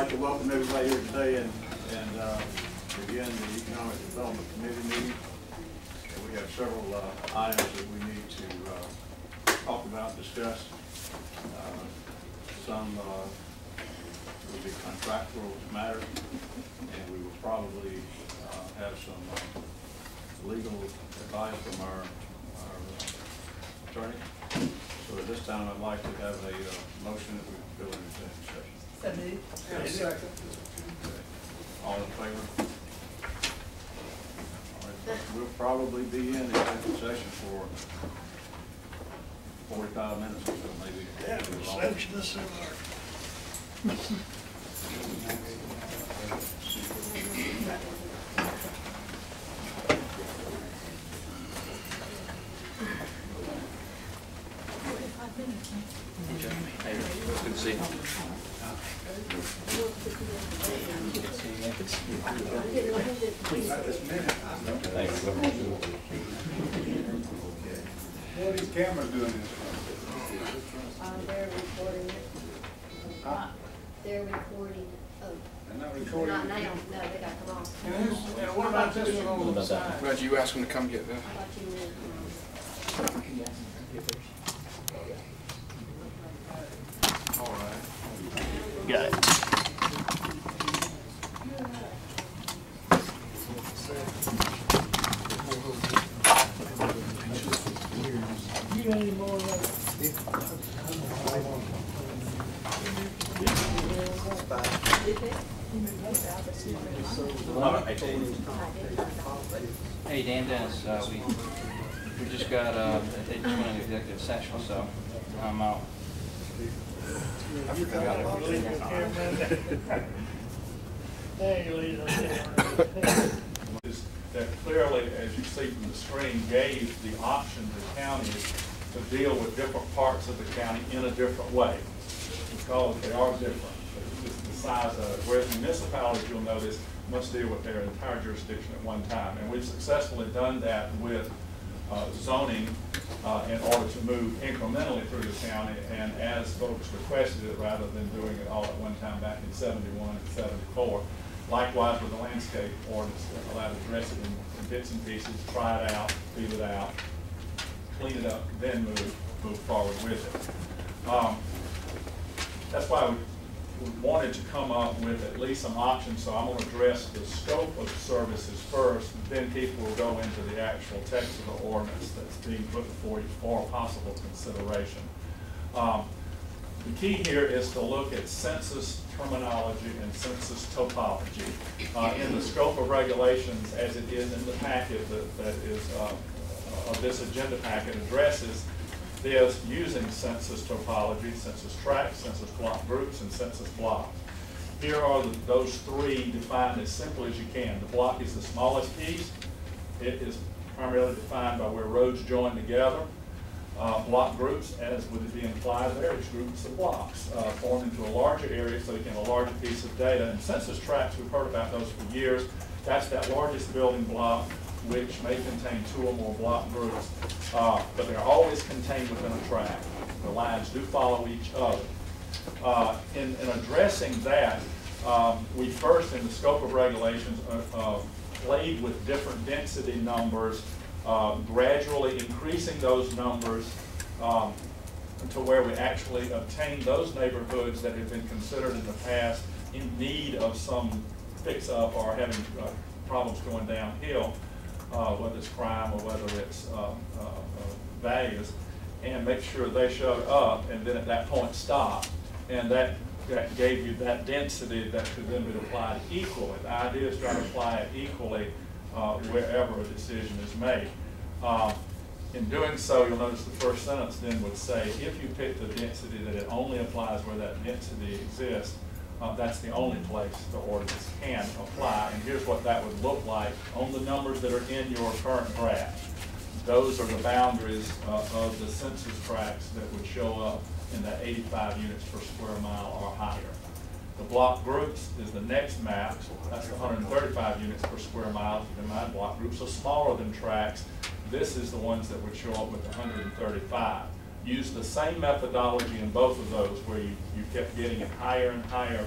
like to welcome everybody here today and begin the Economic Development Committee meeting. We have several items that we need to talk about and discuss. Some will be contractual matters, and we will probably have some legal advice from our attorney. So at this time, I'd like to have a motion that we go into executive session. So moved. Second. Okay. All in favor? All right. We'll probably be in executive session for 45 minutes or so, maybe. Yeah, reception this seminar. Hey, good to see you. What are these cameras doing this for? They're recording it. Huh? They're recording. Oh, They're not recording? not now. No, they got them off. And what about this one on the side? Glad you asked him to come get this. I thought you meant, All right. Got it. You got any more of that? Hey, Dan Dennis, we just got, they just went into executive session, so I'm out. I forgot Is that clearly, as you see from the screen, gave the option to counties to deal with different parts of the county in a different way, because they are different. It's the size of it. Whereas municipalities, you'll notice, must deal with their entire jurisdiction at one time. And we've successfully done that with zoning in order to move incrementally through the county, and as folks requested it, rather than doing it all at one time back in 71 and 74. Likewise with the landscape ordinance, that allowed to address it in bits and pieces, try it out, feel it out, clean it up, then move forward with it. That's why we wanted to come up with at least some options. So I'm going to address the scope of services first, then people will go into the actual text of the ordinance that's being put before you for possible consideration. The key here is to look at census terminology and census topology. In the scope of regulations, as it is in the packet that is of this agenda packet, addresses this using census topology, census tracts, census block groups, and census blocks. Here are those three defined as simple as you can. The block is the smallest piece. It is primarily defined by where roads join together. Block groups, as would be implied there, is groups of blocks formed into a larger area so you can have a larger piece of data. And census tracts, we've heard about those for years. That's that largest building block, which may contain two or more block groups, but they're always contained within a tract. The lines do follow each other. In addressing that, we first, in the scope of regulations, played with different density numbers, gradually increasing those numbers to where we actually obtained those neighborhoods that have been considered in the past in need of some fix-up or having problems going downhill, whether it's crime or whether it's values, and make sure they showed up and then at that point stop. And that gave you that density that could then be applied equally. The idea is to try to apply it equally wherever a decision is made. In doing so, you'll notice the first sentence then would say, if you pick the density that it only applies where that density exists, that's the only place the ordinance can apply. And here's what that would look like on the numbers that are in your current graph. Those are the boundaries of the census tracts that would show up in that 85 units per square mile or higher. The block groups is the next map. That's the 135 units per square mile. Keep in mind, block groups are smaller than tracts. This is the ones that would show up with 135. Use the same methodology in both of those, where you kept getting it higher and higher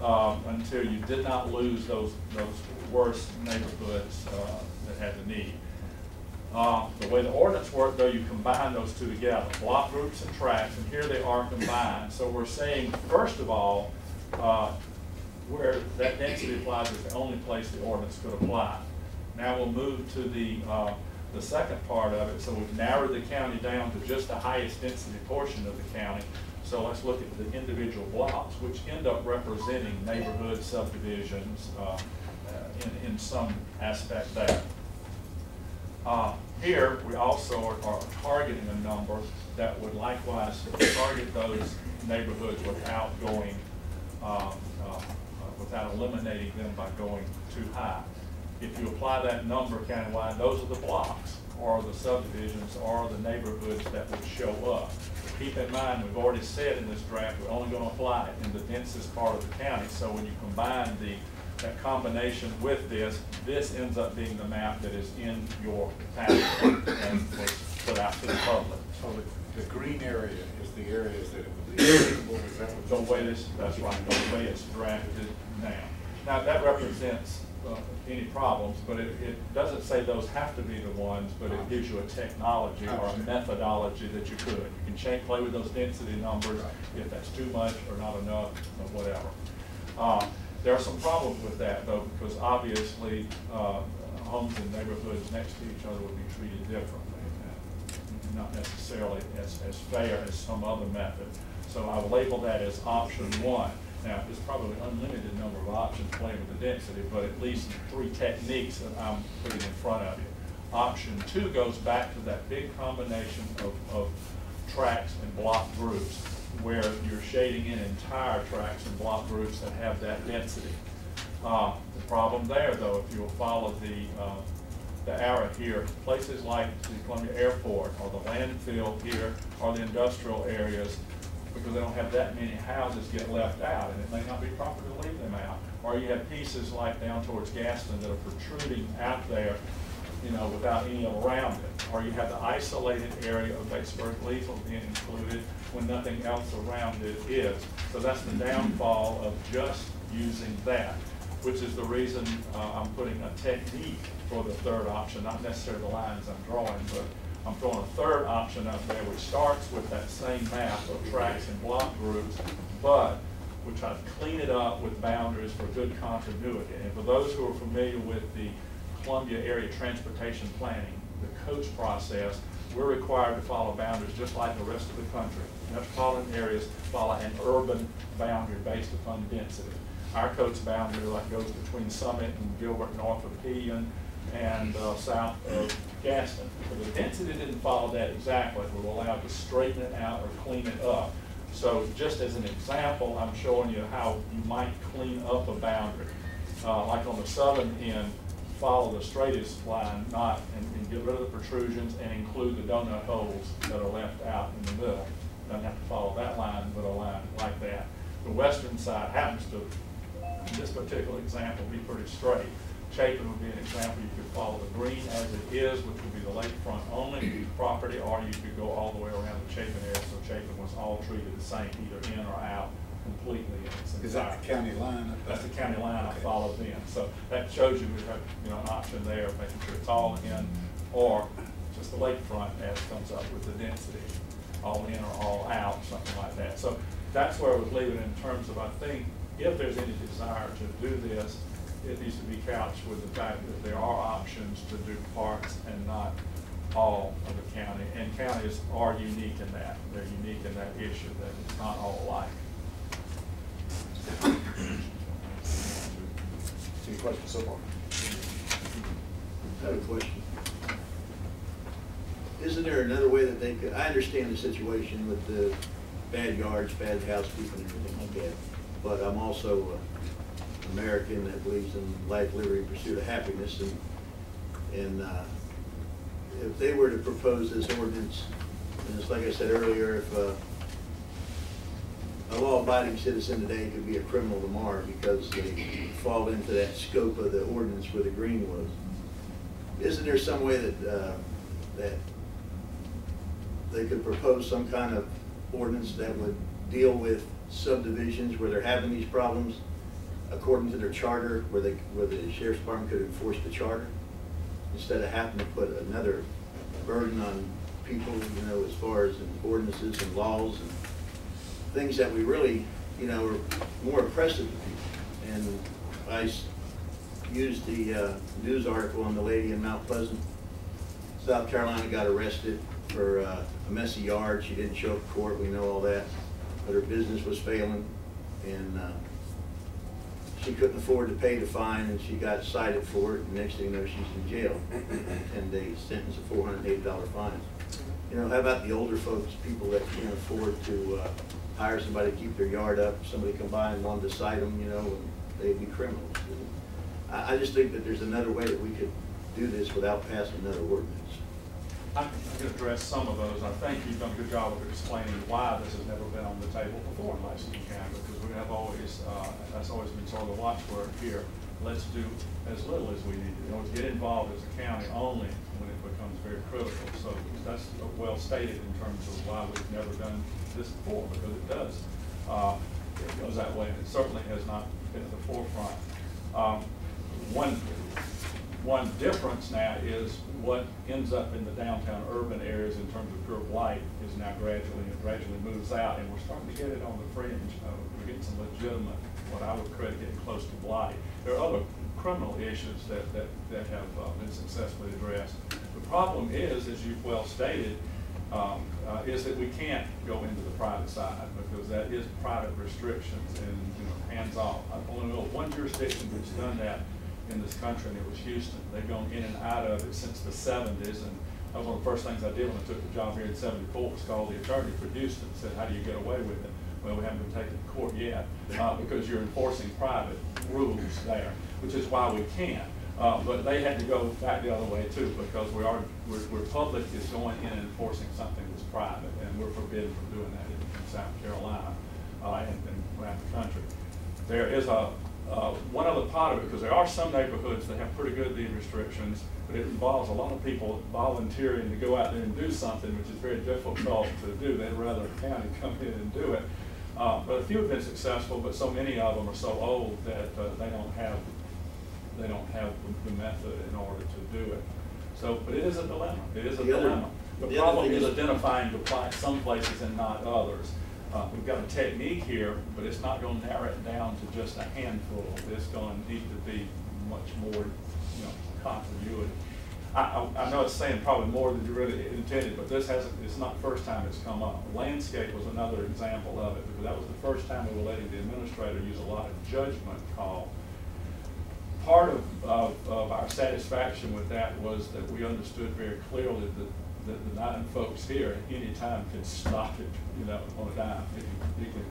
until you did not lose those worst neighborhoods that had the need. The way the ordinance worked, though, you combine those two together, block groups and tracts, and here they are combined. So we're saying, first of all, where that density applies is the only place the ordinance could apply. Now we'll move to the second part of it. So we've narrowed the county down to just the highest density portion of the county. So let's look at the individual blocks, which end up representing neighborhood subdivisions in some aspect there. Here, we also are targeting a number that would likewise target those neighborhoods without going, without eliminating them by going too high. If you apply that number countywide, those are the blocks or the subdivisions or the neighborhoods that would show up. Keep in mind, we've already said in this draft, we're only going to apply it in the densest part of the county. So when you combine that combination with this ends up being the map that is in your packet and was put out to the public. So the green area is the areas that it would be applicable. Is that what The way that's right, the way it's drafted now. Now that represents any problems, but it doesn't say those have to be the ones, but it gives you a technology or a methodology that you could. You can play with those density numbers if that's too much or not enough or whatever. There are some problems with that, though, because obviously homes and neighborhoods next to each other would be treated differently, not necessarily as fair as some other method. So I will label that as option 1. Now, there's probably an unlimited number of options playing with the density, but at least 3 techniques that I'm putting in front of you. Option 2 goes back to that big combination of tracts and block groups, where you're shading in entire tracts and block groups that have that density. The problem there, though, if you'll follow the arrow here, places like the Columbia Airport or the landfill here or the industrial areas, because they don't have that many houses, get left out, and it may not be proper to leave them out. Or you have pieces like down towards Gaston that are protruding out there, you know, without any around it. Or you have the isolated area of Batesburg Lethal being included when nothing else around it is. So that's the downfall of just using that, which is the reason I'm putting a technique for the third option, not necessarily the lines I'm drawing, but I'm throwing a third option up there which starts with that same map of tracts and block groups, but we try to clean it up with boundaries for good continuity. And for those who are familiar with the Columbia Area Transportation Planning, the COACH process, we're required to follow boundaries just like the rest of the country. Metropolitan areas follow an urban boundary based upon density. Our COACH boundary goes between Summit and Gilbert, north of Pillion, and south of Gaston. But the density didn't follow that exactly. We were allowed to straighten it out or clean it up. So just as an example, I'm showing you how you might clean up a boundary. Like on the southern end, follow the straightest line, and get rid of the protrusions and include the donut holes that are left out in the middle. Doesn't have to follow that line, but a line like that. The western side happens to, in this particular example, be pretty straight. Chapin would be an example. You could follow the green as it is, which would be the lakefront only property, or you could go all the way around the Chapin area, so Chapin was all treated the same, either in or out completely. Is that the county line? That's the county line I followed in. So that shows you we have, you know, an option there of making sure it's all in, or just the lakefront as comes up with the density, all in or all out, something like that. So that's where I was leaving in terms of, I think, if there's any desire to do this, it needs to be couched with the fact that there are options to do parts and not all of the county. And counties are unique in that. They're unique in that issue, that it's not all alike. Any questions so far? I have a question. Isn't there another way that they could, I understand the situation with the bad yards, bad housekeeping, and everything like that, but I'm also an American that believes in life, liberty, pursuit of happiness, and if they were to propose this ordinance, and it's like I said earlier, if a law-abiding citizen today could be a criminal tomorrow because they fall into that scope of the ordinance where the green was. Isn't there some way that that they could propose some kind of ordinance that would deal with subdivisions where they're having these problems according to their charter, where the sheriff's department could enforce the charter, instead of having to put another burden on people, you know, as far as in ordinances and laws and things that we really, you know, are more oppressive to people. And I used the news article on the lady in Mount Pleasant, South Carolina, got arrested for a messy yard. She didn't show up to court, we know all that, but her business was failing, and she couldn't afford to pay the fine, and she got cited for it, and next thing you know, she's in jail. 10 days sentence, a $408 fine. You know, how about the older folks, people that can't afford to hire somebody to keep their yard up, somebody come by and wanted to cite them, you know, and they'd be criminals. I just think that there's another way that we could do this without passing another ordinance. I can address some of those. I think you've done a good job of explaining why this has never been on the table before in Lexington County, because we have always, that's always been sort of the watchword here. Let's do as little as we need to. You know, get involved as a county only when it becomes very critical. So that's well stated in terms of why we've never done this before, because it does. It goes that way, and it certainly has not been at the forefront. One difference now is what ends up in the downtown urban areas in terms of pure blight is now gradually moves out, and we're starting to get it on the fringe. We're getting some legitimate, what I would credit getting close to blight. There are other criminal issues that have been successfully addressed. The problem is, as you've well stated, is that we can't go into the private side, because that is private restrictions and, you know, hands off. I only know one jurisdiction that's done that in this country, and it was Houston. They've gone in and out of it since the 70s, and that was one of the first things I did when I took the job here in '74, was call the attorney for Houston and said, how do you get away with it? Well, we haven't been taken to court yet, because you're enforcing private rules there, which is why we can't. But they had to go back the other way too, because we're public is going in and enforcing something that's private, and we're forbidden from doing that in South Carolina and around the country. There is one other part of it, because there are some neighborhoods that have pretty good deed restrictions, but it involves a lot of people volunteering to go out there and do something, which is very difficult to do. They'd rather the county come in and do it. But a few have been successful, but so many of them are so old that they don't have the method in order to do it. So, but it is a dilemma. It is a dilemma. The problem is identifying the blight some places and not others. We've got a technique here, but it's not going to narrow it down to just a handful. It's going to need to be much more, you know, continuity. I know it's saying probably more than you really intended, but this hasn't. It's not the first time it's come up. Landscape was another example of it, because that was the first time we were letting the administrator use a lot of judgment call. Part of our satisfaction with that was that we understood very clearly that the 9 folks here at any time can stop it, you know, on a dime. You can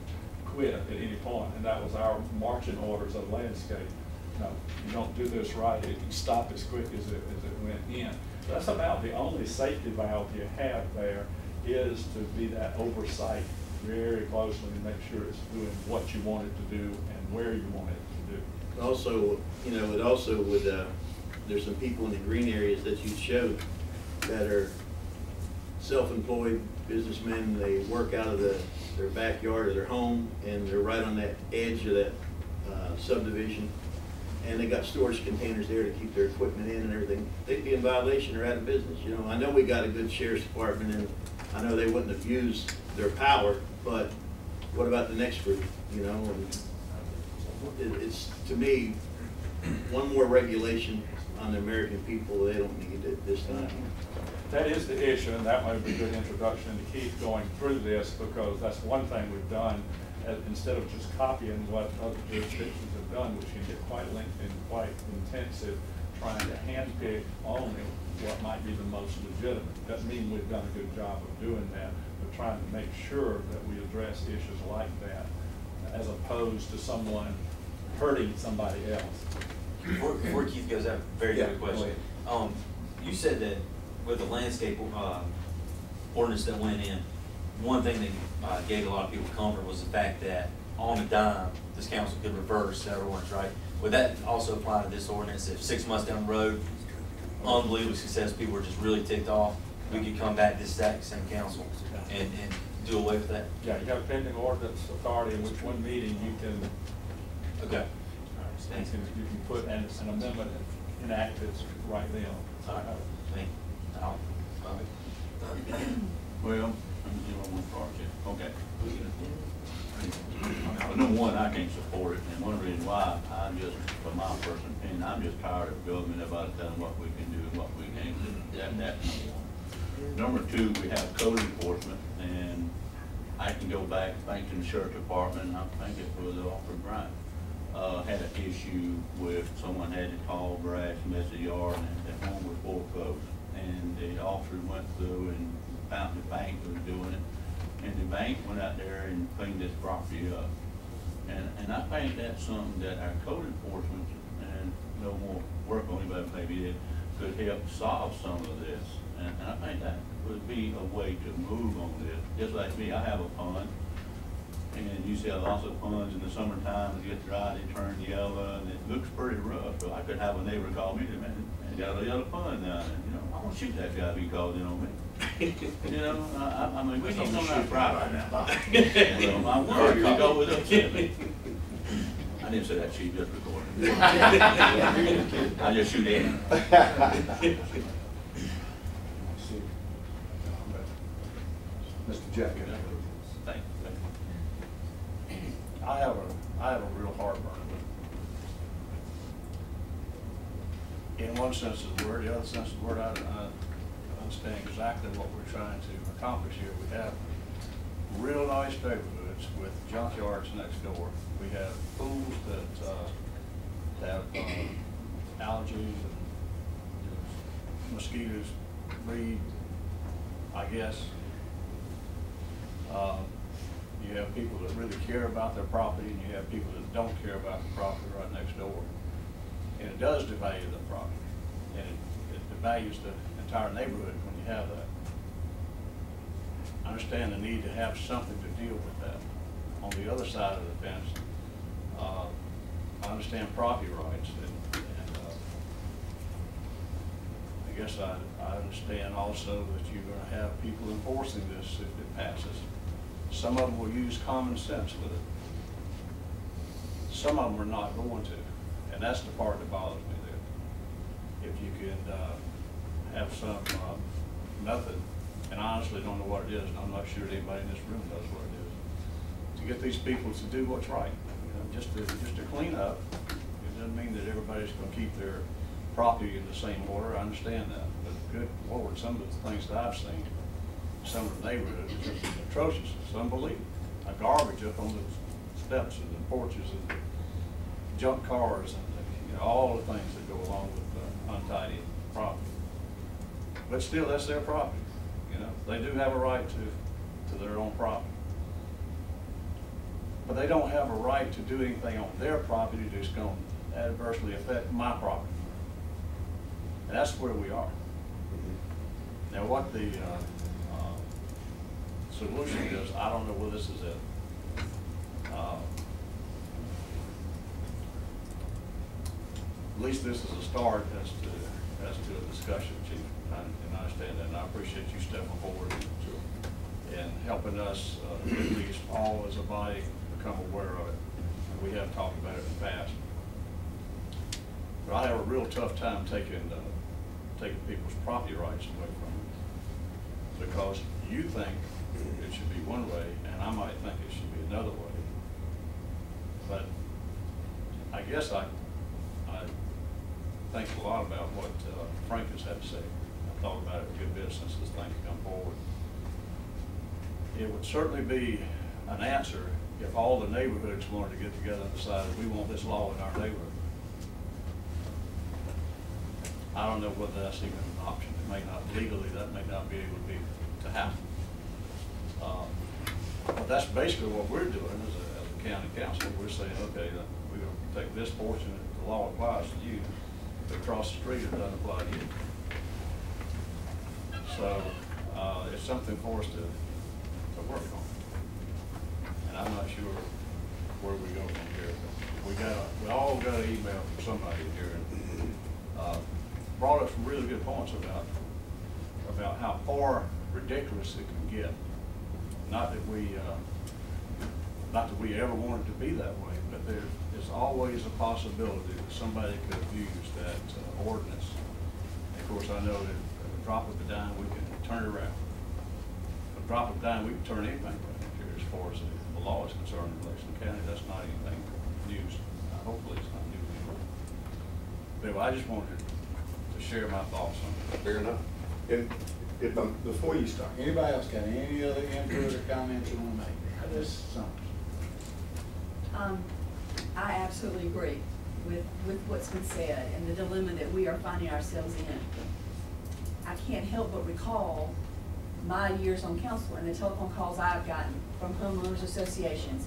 quit at any point, and that was our marching orders of landscape. You know, you don't do this right, it can stop as quick as it went in. So that's about the only safety valve you have there, is to be that oversight very closely and make sure it's doing what you want it to do and where you want it to do. Also, you know, it also would, there's some people in the green areas that you showed that are self-employed businessmen. They work out of their backyard or their home, and they're right on that edge of that subdivision, and they got storage containers there to keep their equipment in and everything. They'd be in violation or out of business. You know, I know we got a good sheriff's department, and I know they wouldn't have used their power, but what about the next group, you know? And it's, to me, one more regulation on the American people. They don't need it this time. That is the issue, and that might be a good introduction to keep going through this, because that's one thing we've done. Instead of just copying what other jurisdictions have done, which can get quite lengthy and quite intensive, trying to handpick only what might be the most legitimate. Doesn't mean we've done a good job of doing that, but trying to make sure that we address issues like that, as opposed to someone hurting somebody else. Before Keith goes, I have a very good question. You said that with the landscape ordinance that went in, one thing that gave a lot of people comfort was the fact that on a dime, this council could reverse that ordinance, right? Would that also apply to this ordinance? If 6 months down the road, unbelievably successful people were just really ticked off, we could come back to this same council and do away with that? Yeah, you have pending ordinance authority in which one meeting you can. Okay. You can put an amendment enacted right then. Well, okay. Number one, I can't support it, and one reason why, I'm just, for my personal opinion, I'm just tired of government, everybody telling what we can do and what we can't do. That's number one. Number two, we have code enforcement, and I can go back, thanks to the sheriff department, I think it was Alfred Bryant, had an issue with someone had to call grass, mess the yard, and the home was foreclosed. And the officer went through and found the bank was doing it, and the bank went out there and cleaned this property up. And I think that's something that our code enforcement and no more work on it, but maybe it could help solve some of this. And I think that would be a way to move on this. Just like me, I have a pond, and you see lots of ponds in the summertime, it gets dry, they turn yellow, and it looks pretty rough. So I could have a neighbor call me, man, and got a yellow pond down there. You know, I want to shoot that guy if he calls in on me. You know, I mean, we need some of that pride right now. Well, my word, you always upset me. I didn't say that, she just recorded. I just shoot in. Mr. Jackson. Thank you. I have a real heartburn with it. In one sense of the word, the other sense of the word, I understand exactly what we're trying to accomplish here. We have real nice neighborhoods with junkyards next door. We have pools that have allergies and mosquitoes breed, I guess. You have people that really care about their property, and you have people that don't care about the property right next door. And it does devalue the property, and it devalues the entire neighborhood when you have that. I understand the need to have something to deal with that. On the other side of the fence, I understand property rights, and I guess I understand also that you're going to have people enforcing this if it passes. Some of them will use common sense with it. Some of them are not going to, and that's the part that bothers me there. If you could have some method, and I honestly don't know what it is, and I'm not sure that anybody in this room knows what it is, to get these people to do what's right. You know, just to clean up. It doesn't mean that everybody's going to keep their property in the same order. I understand that, but good Lord, some of the things that I've seen, some of the neighborhoods are just atrocious. It's unbelievable. A garbage up on the steps and the porches and the junk cars and you know, all the things that go along with untidy property. But still, that's their property. You know, they do have a right to their own property. But they don't have a right to do anything on their property that's going to adversely affect my property. And that's where we are. Now, what the solution is, I don't know where this is at. At least this is a start as to a discussion, Chief, and I understand that, and I appreciate you stepping forward and helping us at least all as a body become aware of it. We have talked about it in the past. But I have a real tough time taking people's property rights away from them, because you think it should be one way, and I might think it should be another way. But I guess I think a lot about what Frank has had to say. I've thought about it a good bit since this thing has come forward. It would certainly be an answer if all the neighborhoods wanted to get together and decide we want this law in our neighborhood. I don't know whether that's even an option. It may not legally, that may not be able to happen. But that's basically what we're doing as a county council. We're saying, okay, we're going to take this portion that the law applies to you, but across the street it doesn't apply to you. So it's something for us to work on. And I'm not sure where we go from here. We all got an email from somebody here and brought up some really good points about how far ridiculous it can get. Not that we Not that we ever want it to be that way, but there's always a possibility that somebody could have used that ordinance. And of course, I know that at the drop of a dime, we can turn it around. At the drop of a dime, we can turn anything around here as far as the law is concerned in Lexington County. That's not anything news. Hopefully, it's not news anymore. But I just wanted to share my thoughts on it. Fair enough. If, before you start, anybody else got any other input or comments you want to make? Just something. I absolutely agree with what's been said and the dilemma that we are finding ourselves in. I can't help but recall my years on council and the telephone calls I've gotten from homeowners associations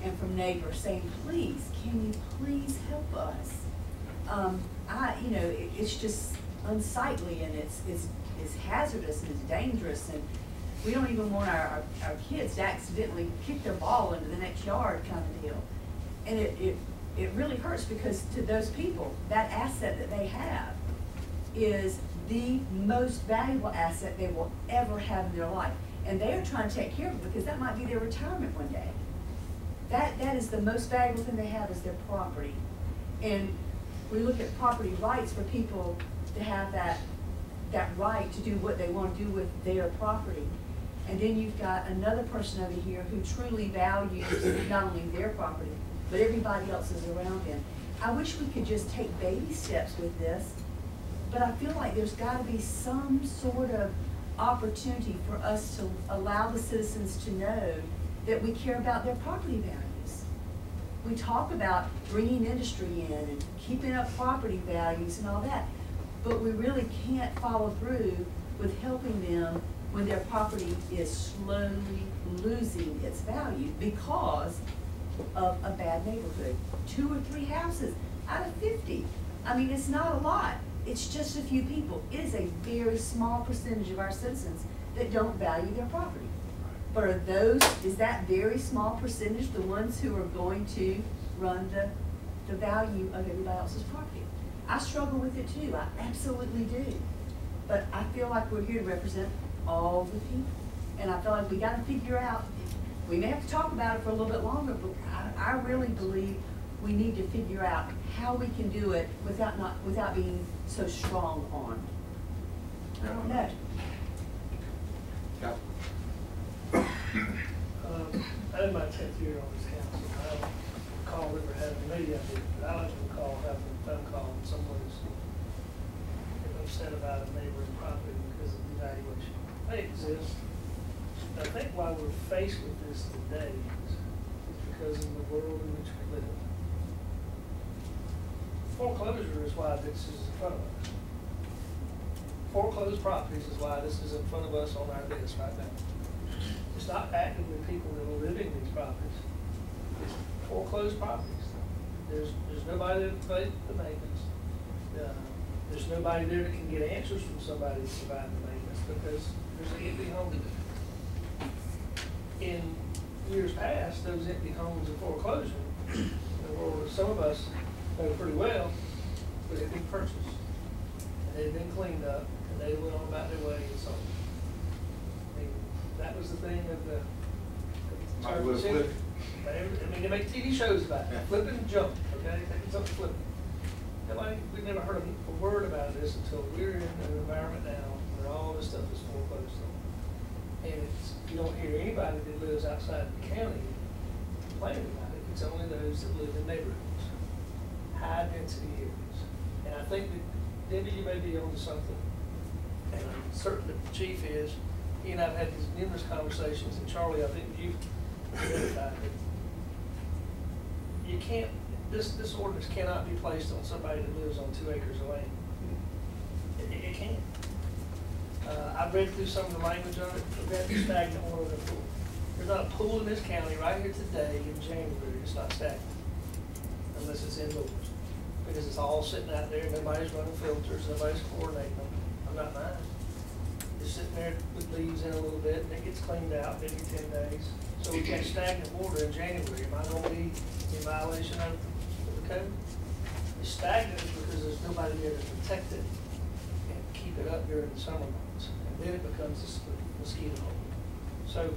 and from neighbors saying, please, can you please help us? You know, it's just unsightly and it's hazardous and it's dangerous, and we don't even want our kids to accidentally kick their ball into the next yard kind of deal. And it really hurts because to those people, that asset that they have is the most valuable asset they will ever have in their life. And they are trying to take care of it because that might be their retirement one day. That is the most valuable thing they have is their property. And we look at property rights for people to have that right to do what they want to do with their property. And then you've got another person over here who truly values not only their property, but everybody else's around them. I wish we could just take baby steps with this, but I feel like there's got to be some sort of opportunity for us to allow the citizens to know that we care about their property values. We talk about bringing industry in and keeping up property values and all that, but we really can't follow through with helping them when their property is slowly losing its value because of a bad neighborhood. 2 or 3 houses out of 50. I mean, it's not a lot. It's just a few people. It is a very small percentage of our citizens that don't value their property. But are those, is that very small percentage the ones who are going to run the value of everybody else's property? I struggle with it too. I absolutely do. But I feel like we're here to represent all the people. And I feel like we got to figure out, we may have to talk about it for a little bit longer, but I really believe we need to figure out how we can do it without being so strong on. I don't know. I had my 10th year on this council. I don't recall ever having, maybe I did, but I don't recall having a phone call when someone's upset about a neighboring property because of the valuation. They exist. I think why we're faced with this today is because of the world in which we live. Foreclosure is why this is in front of us. Foreclosed properties is why this is in front of us on our list right now. It's not actively people that are living these properties. It's foreclosed properties. There's nobody there to pay the maintenance. There's nobody there that can get answers from somebody to provide the maintenance because there's an empty home. In years past, those empty homes of foreclosure, some of us know pretty well, but they've been purchased. And they've been cleaned up, and they went on about their way and sold. I mean, that was the thing of the Might as well flip. I mean, they make TV shows about it, flipping and jumping, okay? Taking something flipping. We've never heard a word about this until we're in an environment now where all this stuff is foreclosed on. And you don't hear anybody that lives outside the county complaining about it. It's only those that live in neighborhoods, high density areas. And I think that Debbie, you may be onto something, and I'm certain that the chief is. He and I've had these numerous conversations, and Charlie, I think you've identified that you can't, this ordinance cannot be placed on somebody that lives on 2 acres of land. It can't. I've read through some of the language of it. We've got stagnant water in the pool. There's not a pool in this county right here today in January. It's not stagnant unless it's indoors, because it's all sitting out there. Nobody's running filters. Nobody's chlorinating them. I'm not mine. It's sitting there with leaves in a little bit, and it gets cleaned out maybe 10 days. So we got stagnant water in January. Am I going to be in violation of the code? It's stagnant because there's nobody there to protect it and keep it up during the summer months. And then it becomes a mosquito hole. So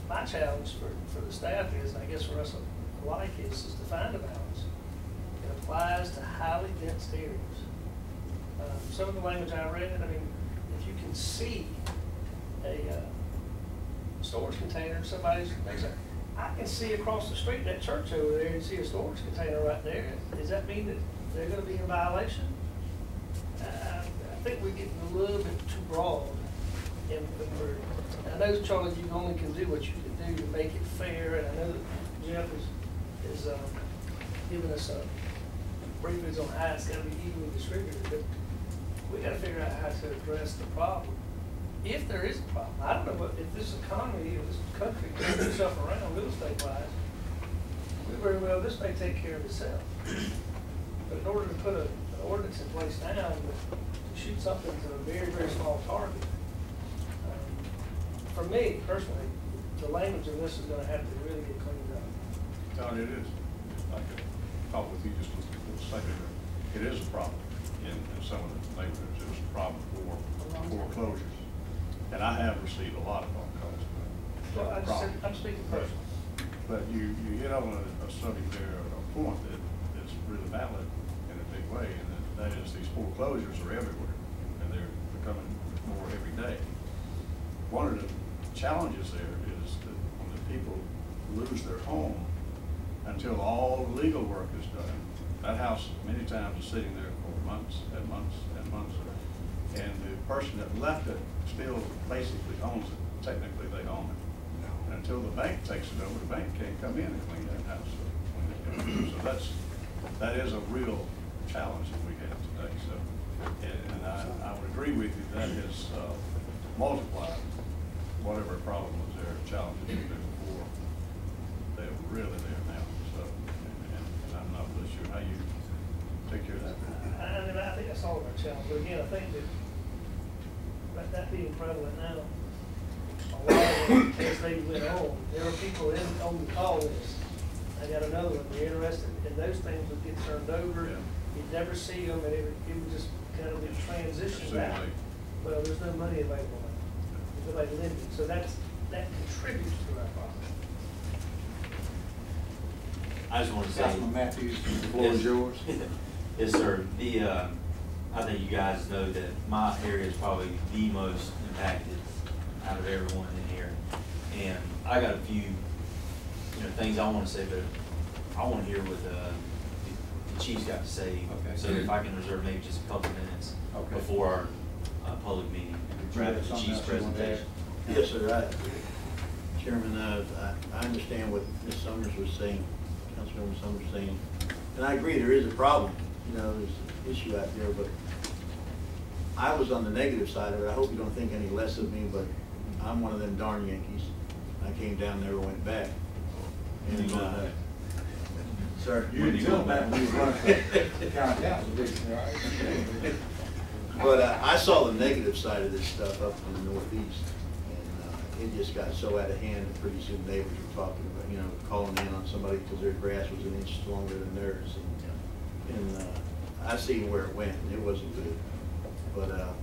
my challenge for the staff is, and I guess for us alike, is to find a balance. It applies to highly dense areas. Some of the language I read, I mean, if you can see a storage container, somebody's, I can see across the street, that church over there, and see a storage container right there. Does that mean that they're gonna be in violation? I think we're getting a little bit too broad. And I know, Charlie, you only can do what you can do to make it fair, and I know that Jeff is giving us a briefings on how it's gotta be evenly distributed, but we gotta figure out how to address the problem. If there is a problem, I don't know if this economy, if this country turns itself around real estate wise, very well, this may take care of itself. But in order to put an ordinance in place now to shoot something to a very, very small target, for me personally, the language of this is gonna have to really get cleaned up. John, it is. I could talk with you just a second. It is a problem in some of the neighborhoods. It's a problem for foreclosures. And I have received a lot of phone calls. Well, I'm speaking personally. But you hit on a subject there, a point that is really valid in a big way, and that is these foreclosures are everywhere, and they're becoming more every day. One of the challenges there is that when the people lose their home, until all the legal work is done, that house many times is sitting there for months and months and months. And the person that left it still basically owns it. Technically, they own it. And until the bank takes it over, the bank can't come in and clean that house up. So that is a real challenge that we have today. So, and I would agree with you, that has multiplied whatever problem was there, challenges were there before. They're really there now. So, and I'm not really sure how you take care of that. I mean, I think that's all of our challenge. But again, I think that being prevalent now, a lot of them, as they went on, there were people on the call list. I got another one, they're interested, and those things would get turned over. Yeah. You'd never see them, and it would just kind of be transitioned out. Well, there's no money available. There's nobody lending, so that contributes to our problem. I just want to say. Councilman Matthews, the floor is yours. Yes, sir. I think you guys know that my area is probably the most impacted out of everyone in here. And I got a few, things I want to say, but I want to hear what the chief's got to say. Okay. So if I can reserve maybe just a couple minutes before our public meeting, rather than the chief's presentation. Yes, sir. Chairman, I understand what Ms. Summers was saying, Councilwoman Summers was saying, and I agree there is a problem. There's an issue out there, but I was on the negative side of it. I hope you don't think any less of me, but I'm one of them darn Yankees. I came down, never went back. And, sir, You didn't tell that when you were running for county council, did you, right? but I saw the negative side of this stuff up in the Northeast, and it just got so out of hand that pretty soon neighbors were talking about, calling in on somebody because their grass was an inch longer than theirs, and I seen where it went, and it wasn't good. But I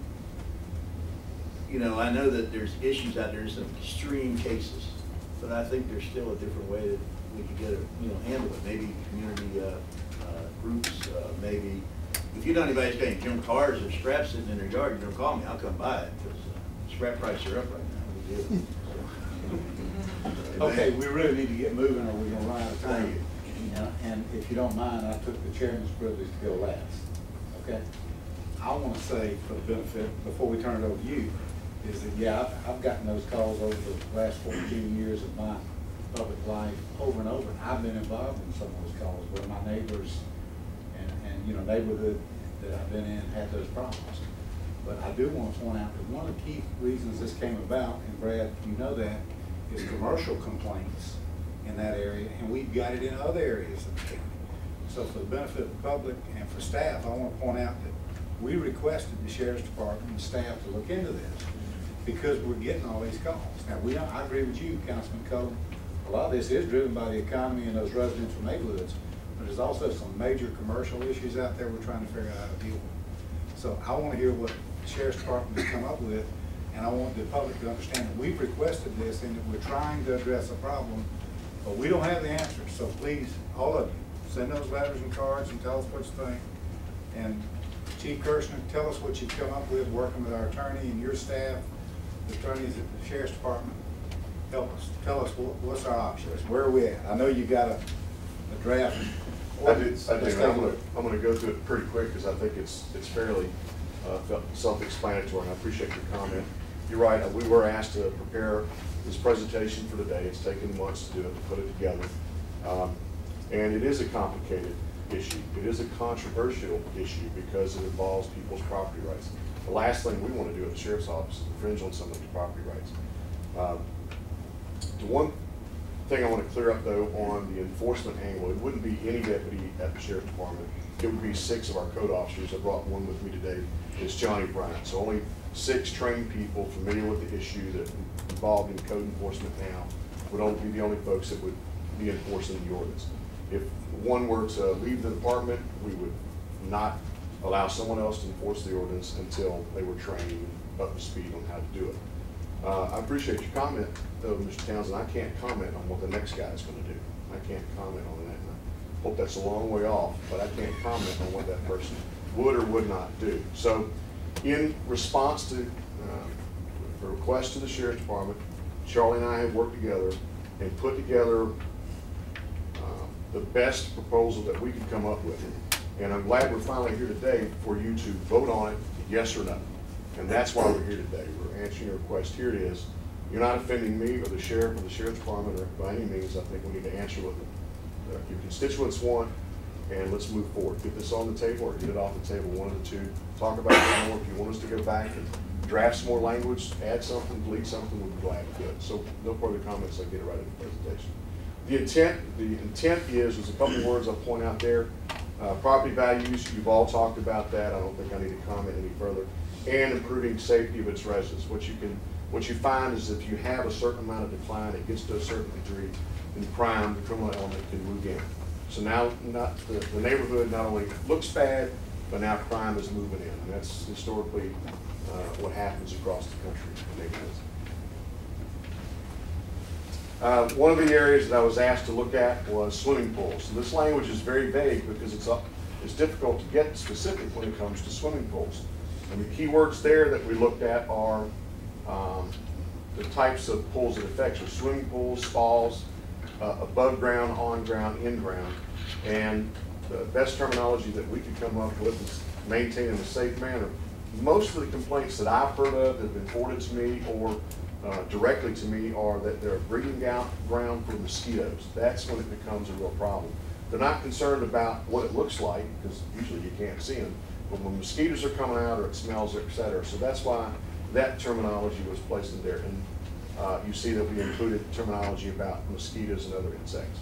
know that there's issues out there, some extreme cases, but I think there's still a different way that we could get it, handle it. Maybe community groups, maybe. If you know anybody's got any junk cars or scrap sitting in their yard, you don't call me, I'll come buy it, because scrap prices are up right now. Okay, we really need to get moving or we're gonna run out of Thank time. And if you don't mind, I took the chairman's privilege to go last, okay? I want to say, for the benefit, before we turn it over to you, is that, yeah, I've gotten those calls over the last 14 years of my public life over and over. And I've been involved in some of those calls where my neighbors and neighborhood that I've been in had those problems. But I do want to point out that one of the key reasons this came about, and Brad, you know that, is commercial complaints in that area, and we've got it in other areas of the county. So for the benefit of the public and for staff, I want to point out that we requested the sheriff's department and staff to look into this because we're getting all these calls. Now, I agree with you, Councilman Cole. A lot of this is driven by the economy in those residential neighborhoods, but there's also some major commercial issues out there we're trying to figure out how to deal with. So I want to hear what the sheriff's department has come up with, And I want the public to understand that we've requested this and that we're trying to address a problem, but we don't have the answers. So please, all of you, send those letters and cards and tell us what you think. And Chief Kirshner, tell us what you've come up with working with our attorney and your staff, the attorneys at the Sheriff's Department. Help us. Tell us what's our options. Where are we at? I know you got a draft. I do. I'm gonna go through it pretty quick because I think it's fairly self-explanatory, and I appreciate your comment. You're right, we were asked to prepare this presentation for today. It's taken months to do it, to put it together. And it is a complicated issue. It is a controversial issue because it involves people's property rights. The last thing we want to do at the Sheriff's Office is infringe on somebody's property rights. The one thing I want to clear up though on the enforcement angle, it wouldn't be any deputy at the Sheriff's Department. It would be 6 of our code officers. I brought one with me today. It's Johnny Bryant. So only 6 trained people familiar with the issue that involved in code enforcement now would only be the only folks that would be enforcing the ordinance. If one were to leave the department, we would not allow someone else to enforce the ordinance until they were trained and up to speed on how to do it. I appreciate your comment, though, Mr. Townsend. I can't comment on what the next guy is going to do. I can't comment on that. And I hope that's a long way off, but I can't comment on what that person would or would not do. So, in response to the request to the Sheriff's Department, Charlie and I have worked together and put together the best proposal that we could come up with. And I'm glad we're finally here today for you to vote on it, yes or no. And that's why we're here today. We're answering your request. Here it is. You're not offending me or the sheriff or the Sheriff's Department or by any means. I think we need to answer what your constituents want, and let's move forward. Get this on the table or get it off the table, one of the two. Talk about it more. If you want us to go back and draft some more language, add something, delete something, we'll be glad to do it. So no further comments. I get it right in the presentation. The intent is, there's a couple of words I'll point out there. Property values, you've all talked about that. I don't think I need to comment any further. And improving safety of its residents. What you find is if you have a certain amount of decline, it gets to a certain degree, then crime, the criminal element can move in. So now the neighborhood not only looks bad, but now crime is moving in. And that's historically what happens across the country in neighborhoods. One of the areas that I was asked to look at was swimming pools. And this language is very vague because it's difficult to get specific when it comes to swimming pools. And the key words there that we looked at are the types of pools it affects. So swimming pools, spas, above ground, on ground, in ground. And the best terminology that we could come up with is maintain in a safe manner. Most of the complaints that I've heard of that have been forwarded to me or directly to me are that they're a breeding ground for mosquitoes. That's when it becomes a real problem. They're not concerned about what it looks like, because usually you can't see them, but when mosquitoes are coming out or it smells, etc. So that's why that terminology was placed in there. And you see that we included terminology about mosquitoes and other insects.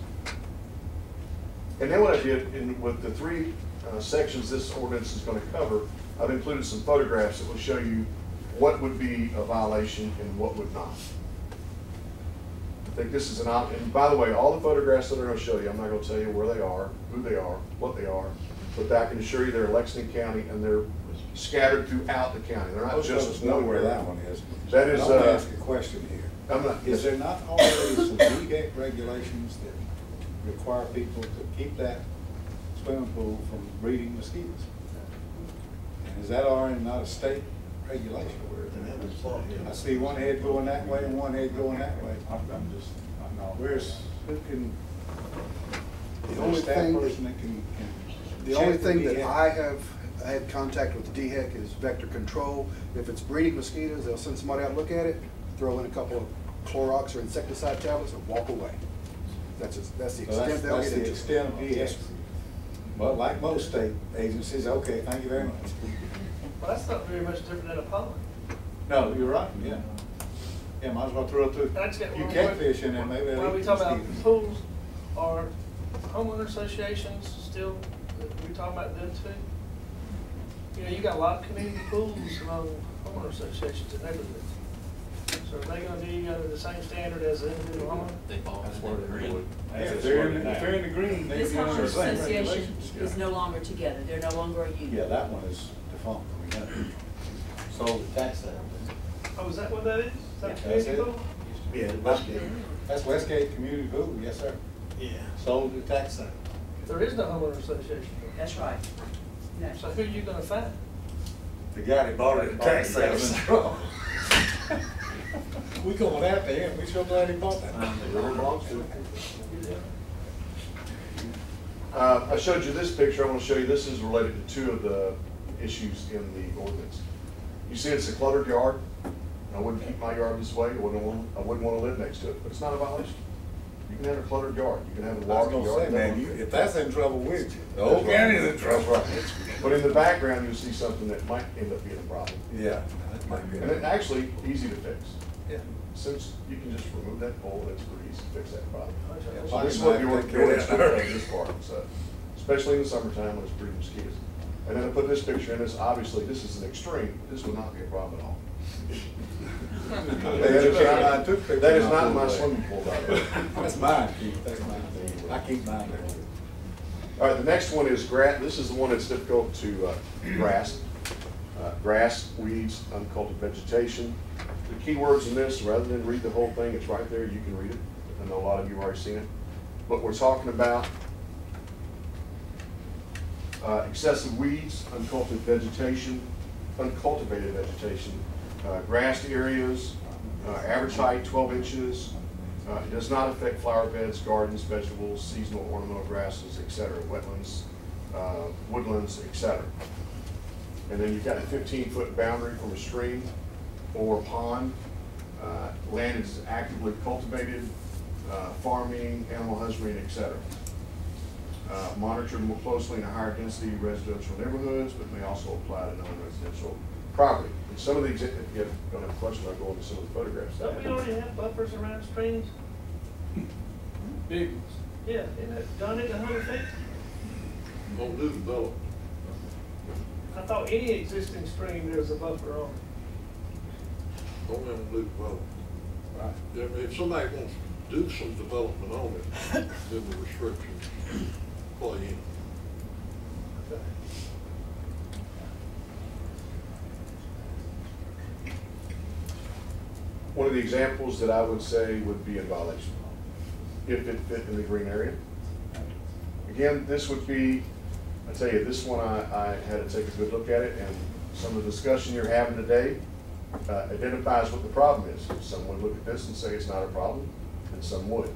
And then what I did with the 3 sections this ordinance is going to cover, I've included some photographs that will show you what would be a violation and what would not. I think this is and by the way, all the photographs that I'm going to show you, I'm not going to tell you where they are, who they are, what they are, but I can assure you they're in Lexington County and they're scattered throughout the county. They're not Most just of us know where that one is. That is. I want to ask a question here. Is there not already some DHEC regulations that require people to keep that swimming pool from breeding mosquitoes? And is that already not a state regulation? I see one head going that way and one head going that way. I'm not. Who can? The only thing that I have had contact with the DHEC is vector control. If it's breeding mosquitoes, they'll send somebody out to look at it, throw in a couple of Clorox or insecticide tablets, and walk away. That's the extent they'll get into. That's the extent of DHEC. But like most state agencies, okay, thank you very much. Well, that's not very much different than a pond. No, you're right, yeah. Yeah, might as well throw a few catfish in there, maybe. When we talk about pools, are homeowner associations still, we talking about them too? You know, you got a lot of community pools among homeowner associations in neighborhoods. So are they gonna be the same standard as the individual homeowner? They fall That's in where the they're green. going. If they're in the green, they This be under the homeowners same association regulations. is no longer together. They're no longer a union. Yeah, that one is defunct. We have to. So the tax that. Oh, is that what that is? Is that That's community it. pool? Yeah, Westgate. That's Westgate Community Pool, yes, sir. Yeah. Sold to tax sale. There is no homeowner association. That's right. No. So who are you gonna find? The guy that bought it at tax sale. We going after him, we sure glad he bought that. I showed you this picture. I want to show you, this is related to two of the issues in the ordinance. You see it's a cluttered yard. I wouldn't keep my yard this way. I wouldn't want to live next to it, but it's not a violation. You can have a cluttered yard. You can have a I was walking gonna yard. say, man, if that's in trouble with you, the That's whole right. county's in trouble. That's right. But in the background, you'll see something that might end up being a problem. Yeah, that might be. And it's actually easy to fix. Yeah. Since you can just remove that pole, and it's pretty easy to fix that problem. Yeah, So this is might what the take care of ordinance that. would cover this part, so, especially in the summertime when it's pretty mosquitoes. And then I put this picture in, this, obviously, this is an extreme, this would not be a problem at all. That is not my swimming pool, by the way. That's mine, Keith, that's mine. I keep mine there. All right, the next one is grass. This is the one that's difficult to grasp. Grass, weeds, uncultivated vegetation. The key words in this, rather than read the whole thing, it's right there, you can read it. I know a lot of you have already seen it. But we're talking about excessive weeds, uncultivated vegetation, grassed areas, average height 12 inches. It does not affect flower beds, gardens, vegetables, seasonal ornamental grasses, etc., wetlands, woodlands, etc. And then you've got a 15-foot boundary from a stream or pond. Land is actively cultivated, farming, animal husbandry, etc. Monitored more closely in a higher density residential neighborhoods, but may also apply to non-residential property. And some of the, if you don't have a question, I'll go into some of the photographs. Don't we already have buffers around streams? Big ones. Yeah, isn't it done at 100 feet? Won't do develop. I thought any existing stream there's a buffer on. Don't let them do develop. Right. If somebody wants to do some development on it, then the restrictions play in. Okay. One of the examples that I would say would be in violation, if it fit in the green area. Again, this would be, I tell you, this one I had to take a good look at it, and some of the discussion you're having today identifies what the problem is. Some would look at this and say it's not a problem, and some would.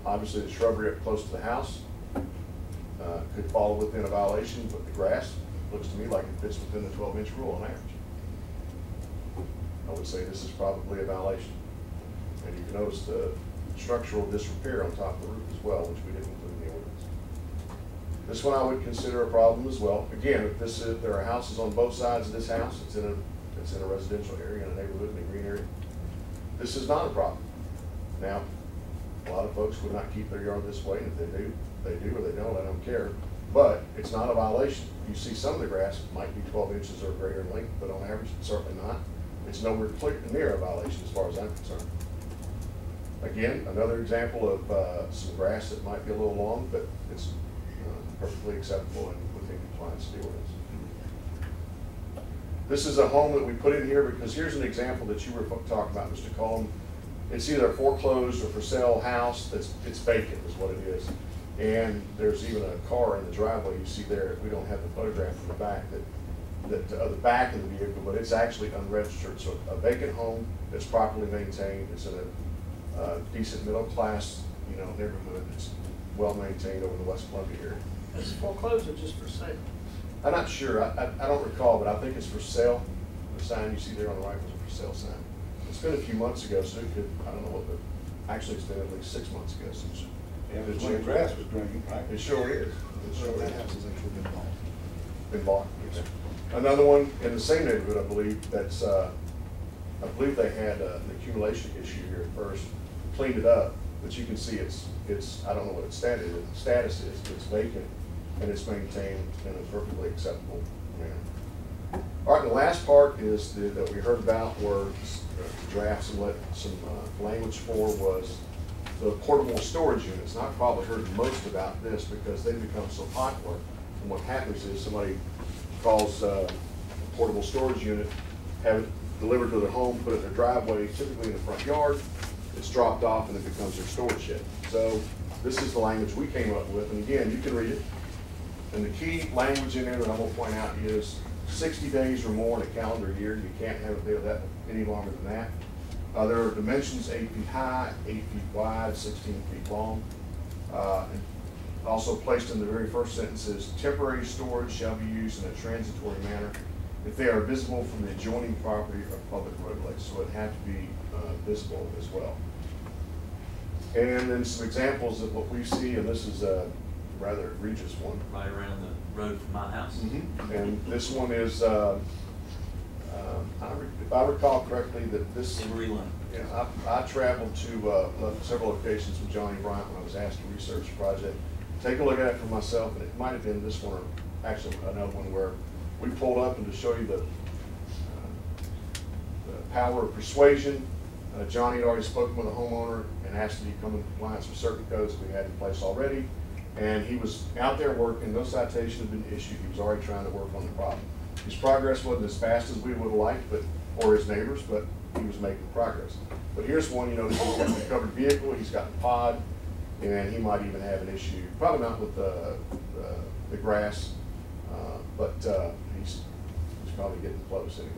Obviously, the shrubbery up close to the house could fall within a violation, but the grass looks to me like it fits within the 12-inch rule on average. I would say this is probably a violation. And you can notice the structural disrepair on top of the roof as well, which we didn't include in the ordinance. This one I would consider a problem as well. Again, if this is, there are houses on both sides of this house, it's in a residential area, in a neighborhood, in a green area. This is not a problem. Now, a lot of folks would not keep their yard this way, and if they do, or they don't, I don't care. But it's not a violation. You see some of the grass might be 12 inches or greater in length, but on average, it's certainly not. It's nowhere near a violation as far as I'm concerned. Again, another example of some grass that might be a little long, but it's perfectly acceptable and within compliance with the ordinance. This is a home that we put in here because here's an example that you were talking about, Mr. Cullen. It's either a foreclosed or for sale house it's vacant is what it is. And there's even a car in the driveway you see there. We don't have the photograph from the back of the back of the vehicle, but it's actually unregistered. So a vacant home that's properly maintained. It's in a decent middle class, neighborhood. It's well maintained over the West Columbia area. Is foreclosed or just for sale? I'm not sure. I don't recall, but I think it's for sale. The sign you see there on the right was a for sale sign. It's been a few months ago, so it could, I don't know what actually it's been at least 6 months ago since. Yeah, it was when the grass was green, right? It sure is. It sure That is. house has actually been bought. Been bought. Okay. Another one in the same neighborhood, I believe, that's, I believe they had an accumulation issue here at first, cleaned it up, but you can see it's I don't know what its status is, but it's vacant and it's maintained in a perfectly acceptable manner. All right, the last part is that we heard about were drafts and some language for was the portable storage units. And I've probably heard most about this because they've become so popular. And what happens is somebody calls a portable storage unit, have it delivered to their home, put it in their driveway, typically in the front yard. It's dropped off and it becomes their storage shed. So this is the language we came up with, and again, you can read it. And the key language in there that I'm gonna point out is 60 days or more in a calendar year. You can't have it there that any longer than that. There are dimensions 8 feet high, 8 feet wide, 16 feet long. And also placed in the very first sentence is temporary storage shall be used in a transitory manner if they are visible from the adjoining property or public roadways. So it had to be visible as well. And then some examples of what we see, and this is a rather egregious one. Right around the road from my house. And this one is, if I recall correctly, that this. Yeah, I traveled to several locations with Johnny Bryant when I was asked to research the project. Take a look at it for myself, and it might have been this one or actually another one where we pulled up, and to show you the power of persuasion, Johnny had already spoken with a homeowner and asked that he come in compliance with certain codes we had in place already. And he was out there working, no citation had been issued, he was already trying to work on the problem. His progress wasn't as fast as we would have liked, or his neighbors, but he was making progress. But here's one, you know, he's got a covered vehicle, he's got a pod, and he might even have an issue, probably not with the grass, but he's probably getting close anyway.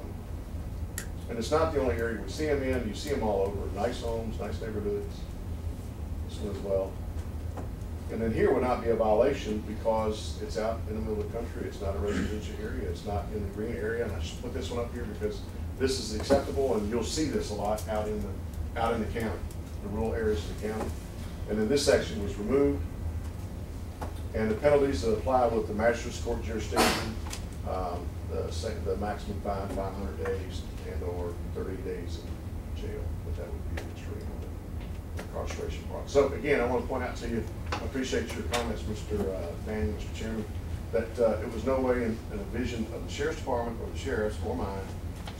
And it's not the only area we see him in, you see him all over, nice homes, nice neighborhoods, this one as well. And then here would not be a violation because it's out in the middle of the country, it's not a residential area, it's not in the green area, and I just put this one up here because this is acceptable, and you'll see this a lot out in the county, the rural areas of the county. And then this section was removed, and the penalties that apply with the magistrate's court jurisdiction, the maximum fine, 500 days, and or 30 days in jail, but that would be the extreme on the incarceration part. So again, I want to point out to you, I appreciate your comments, Mr. Manning, Mr. Chairman, that it was no way in a vision of the Sheriff's Department or the Sheriff's or mine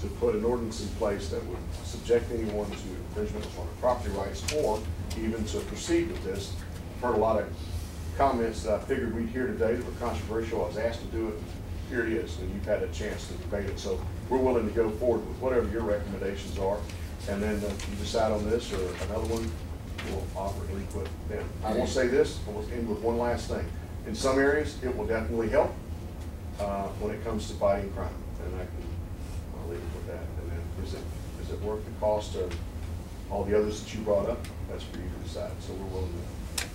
to put an ordinance in place that would subject anyone to infringement on their property rights or even to proceed with this. I've heard a lot of comments that I figured we'd hear today that were controversial. I was asked to do it. Here it is, and you've had a chance to debate it. So we're willing to go forward with whatever your recommendations are. And then if you decide on this or another one, we'll offer input then. I will say this, I will end with one last thing. In some areas, it will definitely help when it comes to fighting crime. And I'll leave it with that. And then is it worth the cost of all the others that you brought up? That's for you to decide. So we're willing to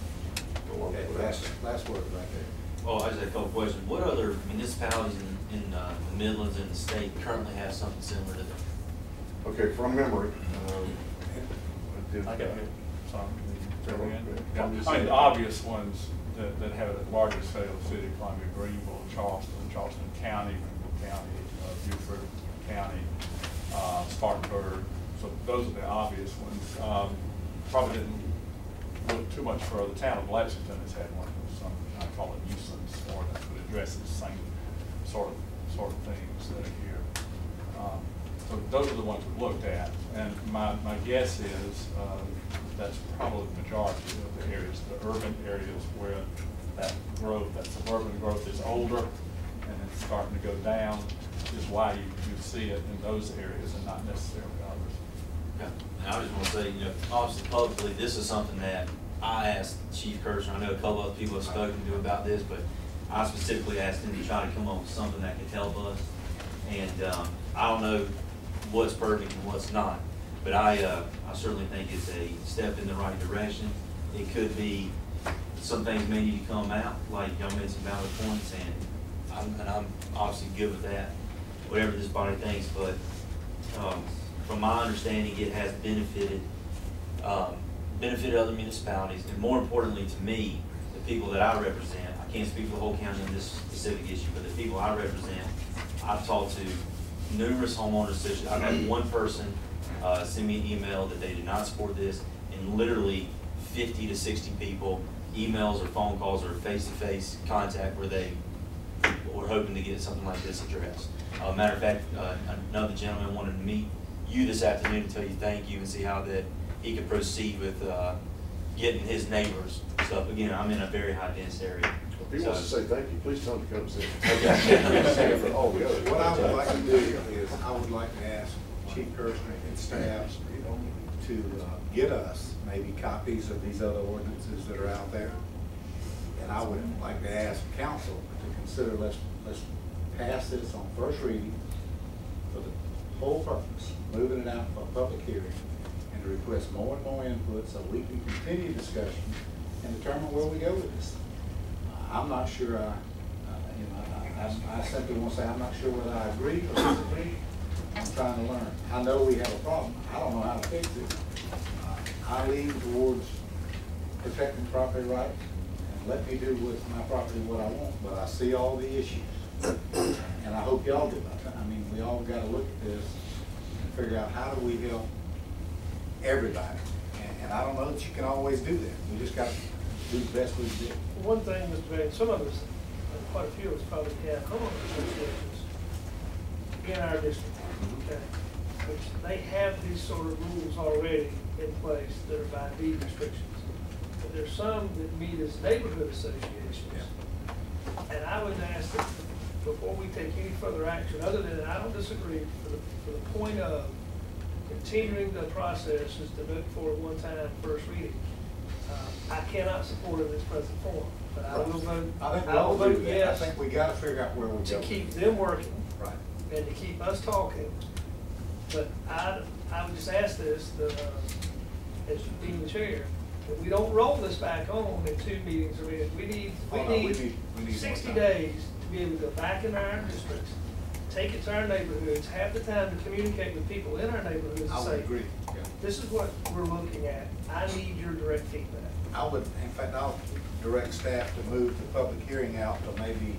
go along with that. Last word right there. Oh, I just had a couple questions. What other municipalities in the Midlands and the state currently have something similar to them? Okay, from memory. I got it. Sorry. Yeah, I mean, the obvious ones that have it at larger scale, city, Columbia, Greenville, Charleston County, Greenville County, Beaufort County, Spartanburg. So those are the obvious ones. Probably didn't look too much further. The town of Lexington has had one. I call it nuisance ordinance, but it addresses the same sort of things that are here. So those are the ones we've looked at, and my guess is that's probably the majority of the areas, the urban areas where that growth, that suburban growth is older and it's starting to go down, is why you see it in those areas and not necessarily others. Okay. And I just want to say, obviously publicly, this is something that I asked Chief Kirshner. I know a couple other people have spoken to about this, but I specifically asked him to try to come up with something that could help us. And I don't know what's perfect and what's not, but I certainly think it's a step in the right direction. It could be some things may need to come out, like y'all made some valid points, and I'm obviously good with that, whatever this body thinks. But from my understanding, it has benefited other municipalities, and more importantly to me, the people that I represent. I can't speak for the whole county on this specific issue, but the people I represent, I've talked to numerous homeowners. I've had one person send me an email that they did not support this, and literally 50 to 60 people, emails or phone calls or face-to-face contact where they were hoping to get something like this addressed. Matter of fact, another gentleman wanted to meet you this afternoon to tell you thank you and see how that he could proceed with getting his neighbors stuff. Again, I'm in a very high dense area. If he wants to say thank you, please tell him to come see. Okay. What I would like to do is, I would like to ask Chief Kirshner and staff to get us maybe copies of these other ordinances that are out there. And I would like to ask council to consider, let's pass this on first reading for the whole purpose, moving it out for a public hearing, and to request more and more input so we can continue discussion and determine where we go with this. I'm not sure, I simply want to say I'm not sure whether I agree or disagree. I'm trying to learn. I know we have a problem. I don't know how to fix it. I lean towards protecting property rights and let me do with my property what I want, but I see all the issues. And I hope y'all do. I mean, we all got to look at this and figure out how do we help everybody. And I don't know that you can always do that. We just got to do the best we can do. One thing, Mr. Bain, some of us, quite a few of us probably have homeowners associations in our district, okay? Which they have these sort of rules already in place that are by deed restrictions. But there's some that meet as neighborhood associations. And I would ask that before we take any further action, other than I don't disagree, for the point of continuing the process is to vote for it one time, first reading. I cannot support it in its present form, but I will vote. I think we all do that. Yes. I think we got to figure out where we go. To keep them working. Right. And to keep us talking. But I would just ask this, as being the chair, that we don't roll this back on in 2 meetings or we need 60 days to be able to go back in our districts, take it to our neighborhoods, have the time to communicate with people in our neighborhoods and I would say, agree. Yeah. this is what we're looking at. I need your direct feedback. I would, in fact, I'll direct staff to move the public hearing out to maybe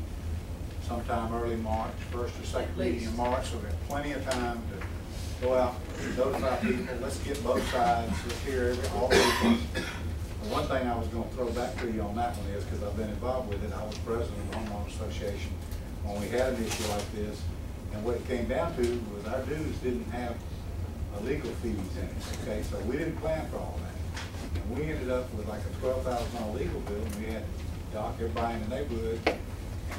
sometime early March, first or second meeting in March, so we have plenty of time to go out, notify people, let's get both sides, let's hear all the people. The one thing I was gonna throw back to you on that one is, because I've been involved with it, I was president of the homeowner association when we had an issue like this, and what it came down to was our dues didn't have legal fees in it, okay, so we didn't plan for all that. And we ended up with like a $12,000 legal bill, and we had to dock everybody in the neighborhood, and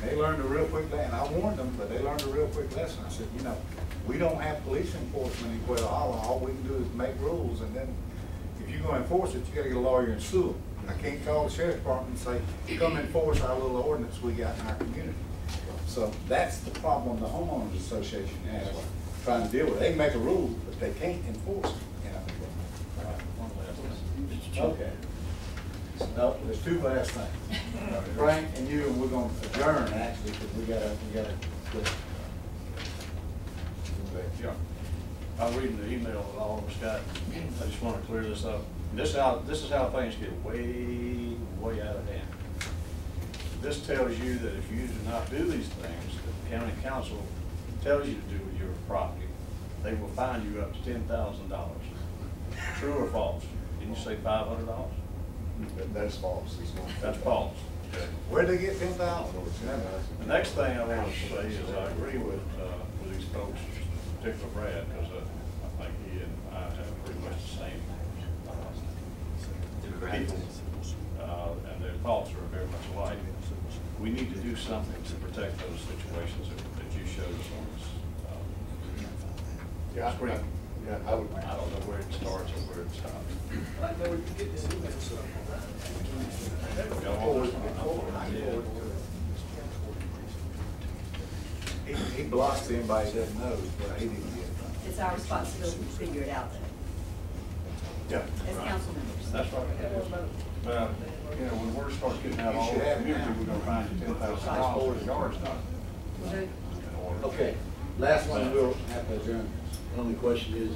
they learned a real quick lesson, and I warned them, but they learned a real quick lesson. I said, you know, we don't have police enforcement in Quail Hollow, all we can do is make rules, and then if you're gonna enforce it, you gotta get a lawyer and sue them. I can't call the sheriff's department and say, come enforce our little ordinance we got in our community. So that's the problem the homeowners association has, trying to deal with it. They can make a rule, but they can't enforce it, you know. Okay. No, there's 2 last things. Frank and you, and we're gonna adjourn actually, because we gotta quit. Yeah. I'm reading the email that all of us got. I just want to clear this up. This is how things get way out of hand. This tells you that if you do not do these things that the county council tells you to do with your property, they will fine you up to $10,000. True or false? Didn't you say $500? That's false. It's not. That's false. Okay. Where'd they get 10,000? The next thing I want to say is I agree with these folks, particularly Brad, because I think he and I have pretty much the same people, and their thoughts are very much alike. We need to do something to protect those situations that you showed us on this screen. Yeah, I don't know where it starts or where it stops. I know we can get this email stuff on that. He blocks anybody that doesn't know, but he didn't get it. It's our responsibility to figure it out then, Yeah. as council members. That's right. Well, you know, when word starts getting out all over the community, we're gonna find you $10,000 in yard stock. Okay, last one, we'll have to adjourn. The only question is,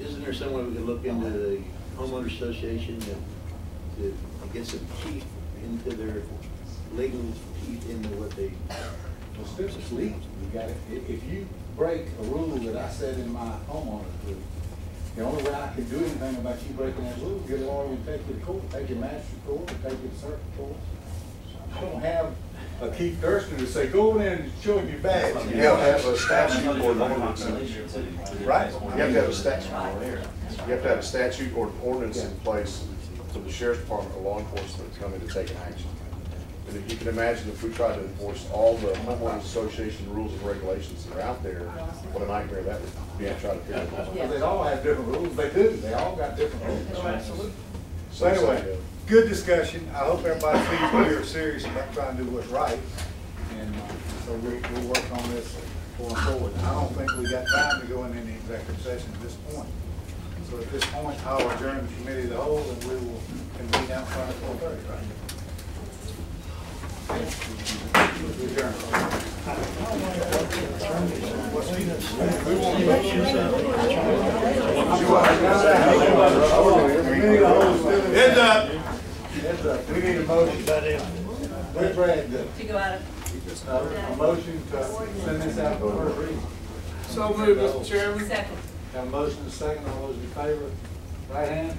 isn't there some way we could look into the homeowner association to get some teeth into their legal teeth into what they? Well, still, it's legal. You got it. If you break a rule that I set in my homeowner's group, the only way I can do anything about you breaking that rule, get a lawyer and take you to court, take you to magistrate court, or take you to circuit court. I don't have a Keith Gerstner to say, go in there and show him your badge. You have to have a statute or an ordinance. Right? You have to have a statute. You have to have a statute or an ordinance in place for the sheriff's department or law enforcement to come in to take an action. And if you can imagine if we tried to enforce all the homeowners association rules and regulations that are out there, what a nightmare that would be to try to figure it out. Well, they all have different rules, they do, they all got different rules. Oh, absolutely. So anyway, good discussion, I hope everybody sees we are serious about trying to do what's right, and so we'll work on this going forward. I don't think we got time to go in any executive session at this point. So at this point, I'll adjourn the committee of the whole, and we will convene out front at 4:30, right? Heads up. Heads up, we need a motion. Where's Brad go? To go out of. A motion to send this out for first reading. So moved, Mr. Chairman. Second, Have a motion and a second, all those in favor, right hand?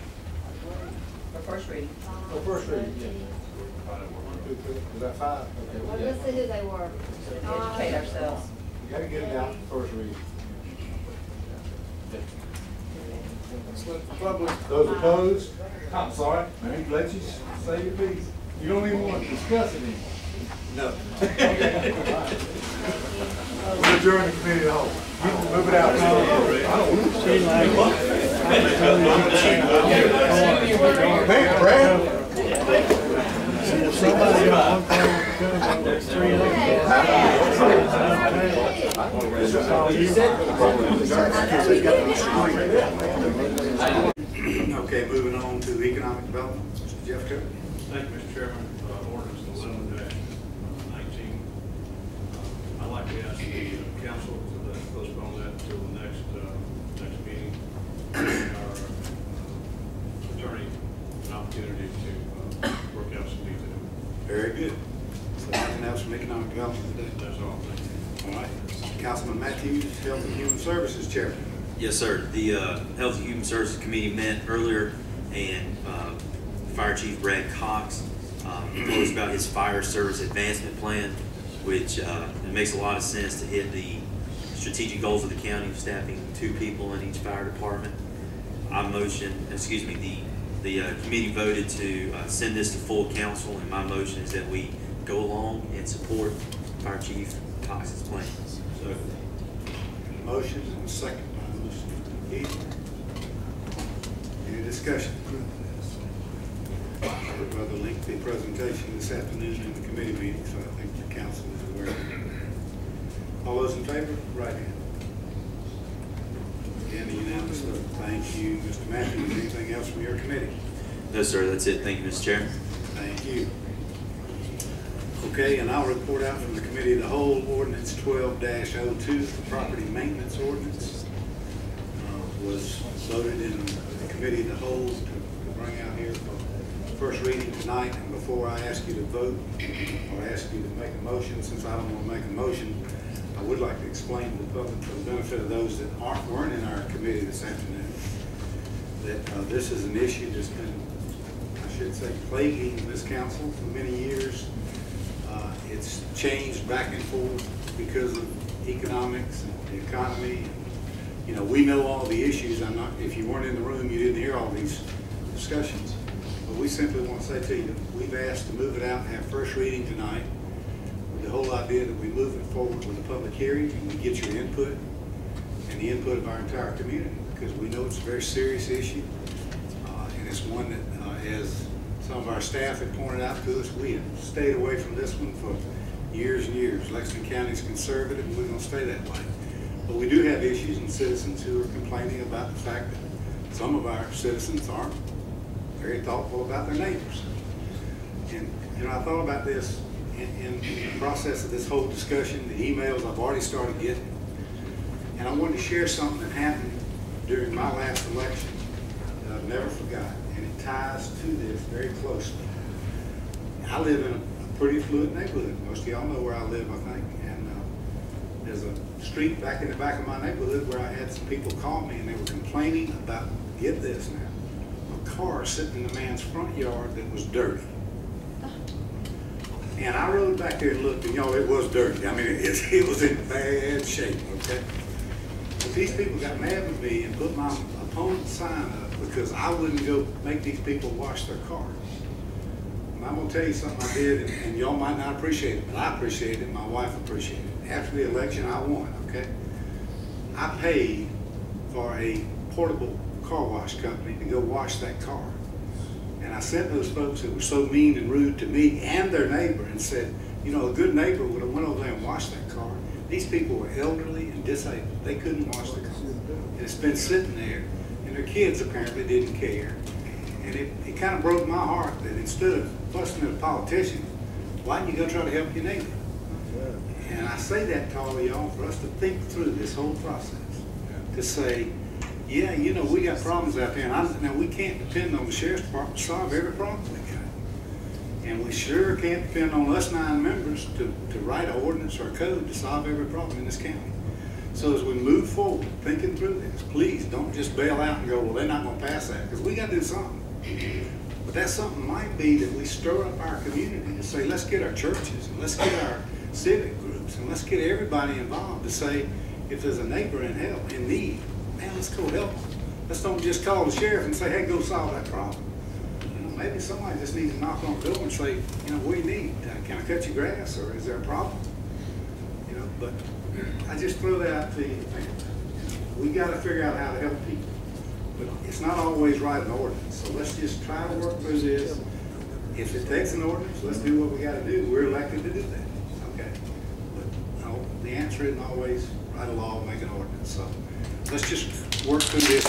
for first reading. For first reading, yeah. Was that five? Okay, Well, yeah. let's see who they were. Educate ourselves. You gotta get it out for first reading. Those opposed? I'm sorry, let me let you say your piece. You don't even want to discuss it anymore. No. We'll adjourn the committee at all. You can move it out. Hey, Brad. Okay, moving on to economic development. Mr. Jeff Cook. Thank you, Mr. Chairman. Ordinance 11-19. I'd like to ask the council to postpone that until the next meeting. Our attorney an opportunity to work out some details. Very good. So nothing else from economic development today? That's all. Thank you. All right. Councilman Matthews, Health and Human Services Chairman. Yes, sir. The Health and Human Services Committee met earlier, and Fire Chief Brad Cox told us about his fire service advancement plan, which it makes a lot of sense to hit the strategic goals of the county of staffing 2 people in each fire department. The committee voted to send this to full council, and my motion is that we go along and support Fire Chief Cox's plan. So, Motion and second by Mr. Heath. Any discussion? Rather lengthy presentation this afternoon in the committee meeting, so I think the council is aware of it. All those in favor, right hand. Again, a unanimous vote. Thank you, Mr. Matthews. Anything else from your committee? no, sir, that's it. Thank you, Mr. Chairman. Thank you. Okay, and I'll report out from the committee of the whole, ordinance 12-02, the property maintenance ordinance, was voted in the committee of the whole to bring out here for first reading tonight. And before I ask you to vote, or ask you to make a motion, since I don't want to make a motion, I would like to explain to the public, for the benefit of those that weren't in our committee this afternoon, that this is an issue that's been, I should say, plaguing this council for many years. It's changed back and forth because of economics and the economy. You know, we know all the issues. If you weren't in the room, you didn't hear all these discussions. But we simply want to say to you, we've asked to move it out and have first reading tonight, with the whole idea that we move it forward with a public hearing and we get your input and the input of our entire community, because we know it's a very serious issue. And it's one that, as some of our staff had pointed out to us, we have stayed away from this one for years and years. Lexington County is conservative, and we're going to stay that way. But we do have issues and citizens who are complaining about the fact that some of our citizens aren't very thoughtful about their neighbors. And you know, I thought about this in the process of this whole discussion, the emails I've already started getting, and I wanted to share something that happened during my last election that I've never forgotten. Ties to this very closely. I live in a pretty affluent neighborhood. Most of y'all know where I live, I think. And there's a street back in the back of my neighborhood where I had some people call me and they were complaining about, get this now, a car sitting in the man's front yard that was dirty. And I rode back there and looked, and y'all, it was dirty. I mean, it was in bad shape, okay? But these people got mad with me and put my opponent's sign up because I wouldn't go make these people wash their cars. I'm gonna tell you something I did, and y'all might not appreciate it, but I appreciate it, my wife appreciated it. After the election, I won, okay? I paid for a portable car wash company to go wash that car. And I sent those folks that were so mean and rude to me and their neighbor and said, you know, a good neighbor would have went over there and washed that car. These people were elderly and disabled. They couldn't wash the car. And it's been sitting there, and their kids apparently didn't care. And it kind of broke my heart that instead of fussing at a politician, why didn't you go try to help your neighbor? And I say that to all of y'all for us to think through this whole process. To say, yeah, you know, we got problems out there, and now we can't depend on the sheriff's department to solve every problem we got. And we sure can't depend on us 9 members to write an ordinance or a code to solve every problem in this county. So as we move forward, thinking through this, please don't just bail out and go, well, they're not gonna pass that, because we gotta do something. But that something might be that we stir up our community to say, let's get our churches, and let's get our civic groups, and let's get everybody involved to say, if there's a neighbor in need, man, let's go help them. Let's don't just call the sheriff and say, hey, go solve that problem. You know, maybe somebody just needs to knock on the door and say, you know, what do you need? Can I cut your grass, or is there a problem? You know, but I just throw that out to you. We got to figure out how to help people, but it's not always write an ordinance. So let's just try to work through this. If it takes an ordinance, let's do what we got to do. We're elected to do that. Okay, but no, the answer isn't always write a law, make an ordinance. So let's just work through this.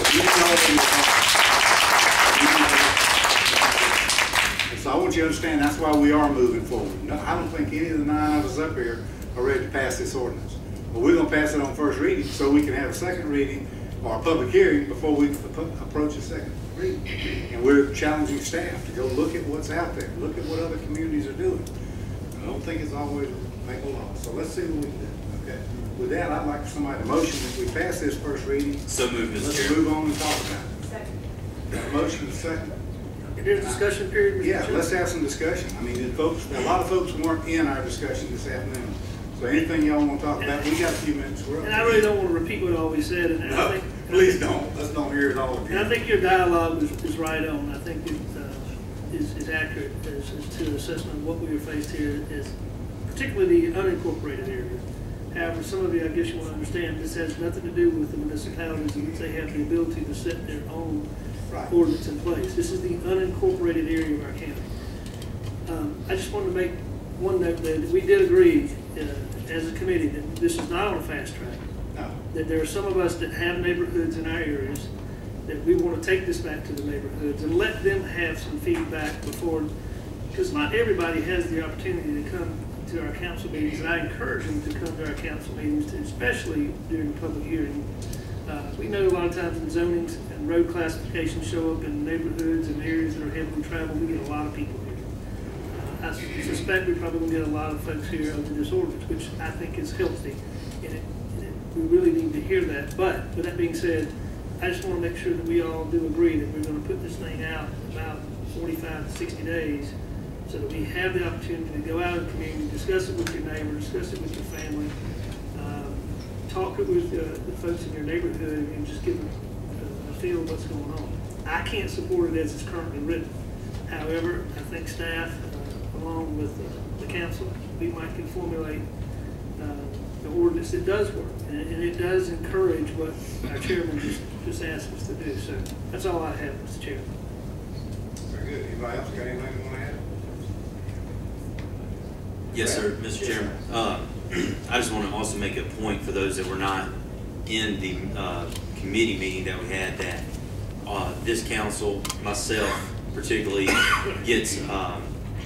So I want you to understand that's why we are moving forward. No, I don't think any of the 9 of us up here are ready to pass this ordinance. But we're going to pass it on first reading so we can have a second reading or a public hearing before we approach a second reading. And we're challenging staff to go look at what's out there, look at what other communities are doing. I don't think it's always make a law. So let's see what we can do. Okay. With that, I'd like somebody to motion that we pass this first reading. So moved, Mr. Chair. Let's move on and talk about it. Second. Got a motion, second. There's a discussion period, Mr. Yeah, Chairman? let's have some discussion. I mean, a lot of folks weren't in our discussion this afternoon. So anything y'all want to talk about, we got a few minutes. We're up. And I really don't want to repeat what all we said, and I No, think. please don't. Let's don't hear it all again. And I think your dialogue is right on. I think it is accurate as to the assessment of what we are faced here, is particularly the unincorporated area. However, some of you, I guess you want to understand, this has nothing to do with the municipalities in which they have the ability to set their own ordinance in place. This is the unincorporated area of our county. I just wanted to make one note that we did agree as a committee that this is not on a fast track. No. That there are some of us that have neighborhoods in our areas that we want to take this back to the neighborhoods and let them have some feedback before, because not everybody has the opportunity to come to our council meetings, and I encourage them to come to our council meetings, especially during public hearing. We know a lot of times when zonings and road classifications show up in neighborhoods and areas that are heavily traveled, we get a lot of people here. I suspect we probably will get a lot of folks here under this ordinance, which I think is healthy. And we really need to hear that. But with that being said, I just want to make sure that we all do agree that we're going to put this thing out about 45 to 60 days so that we have the opportunity to go out in the community, discuss it with your neighbor, discuss it with your family, talk with the folks in your neighborhood, and just give them a feel of what's going on. I can't support it as it's currently written. However, I think staff, along with the council, we might can formulate the ordinance that does work, and it does encourage what our chairman just asked us to do. So that's all I have, Mr. Chairman. Very good. Anybody else got anything you want to add? Yes, sir, Mr. Chairman. I just want to also make a point for those that were not in the committee meeting that we had, that this council, myself particularly, gets,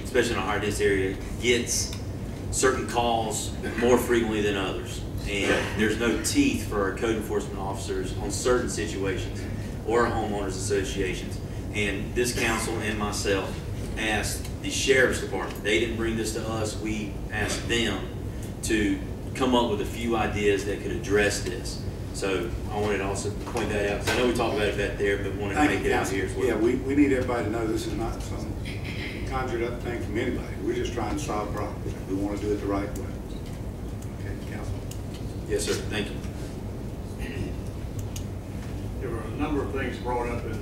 especially in a hard dense area, gets certain calls more frequently than others. And there's no teeth for our code enforcement officers on certain situations or homeowners associations. And this council and myself asked the sheriff's department, they didn't bring this to us, we asked them to come up with a few ideas that could address this. So I wanted to also point that out, because I know we talked about it back there, but wanted to make it out here as well. Yeah, we need everybody to know this is not some conjured up thing from anybody. We're just trying to solve problems. We want to do it the right way. Okay, Council? Yes, sir. Thank you. There were a number of things brought up in the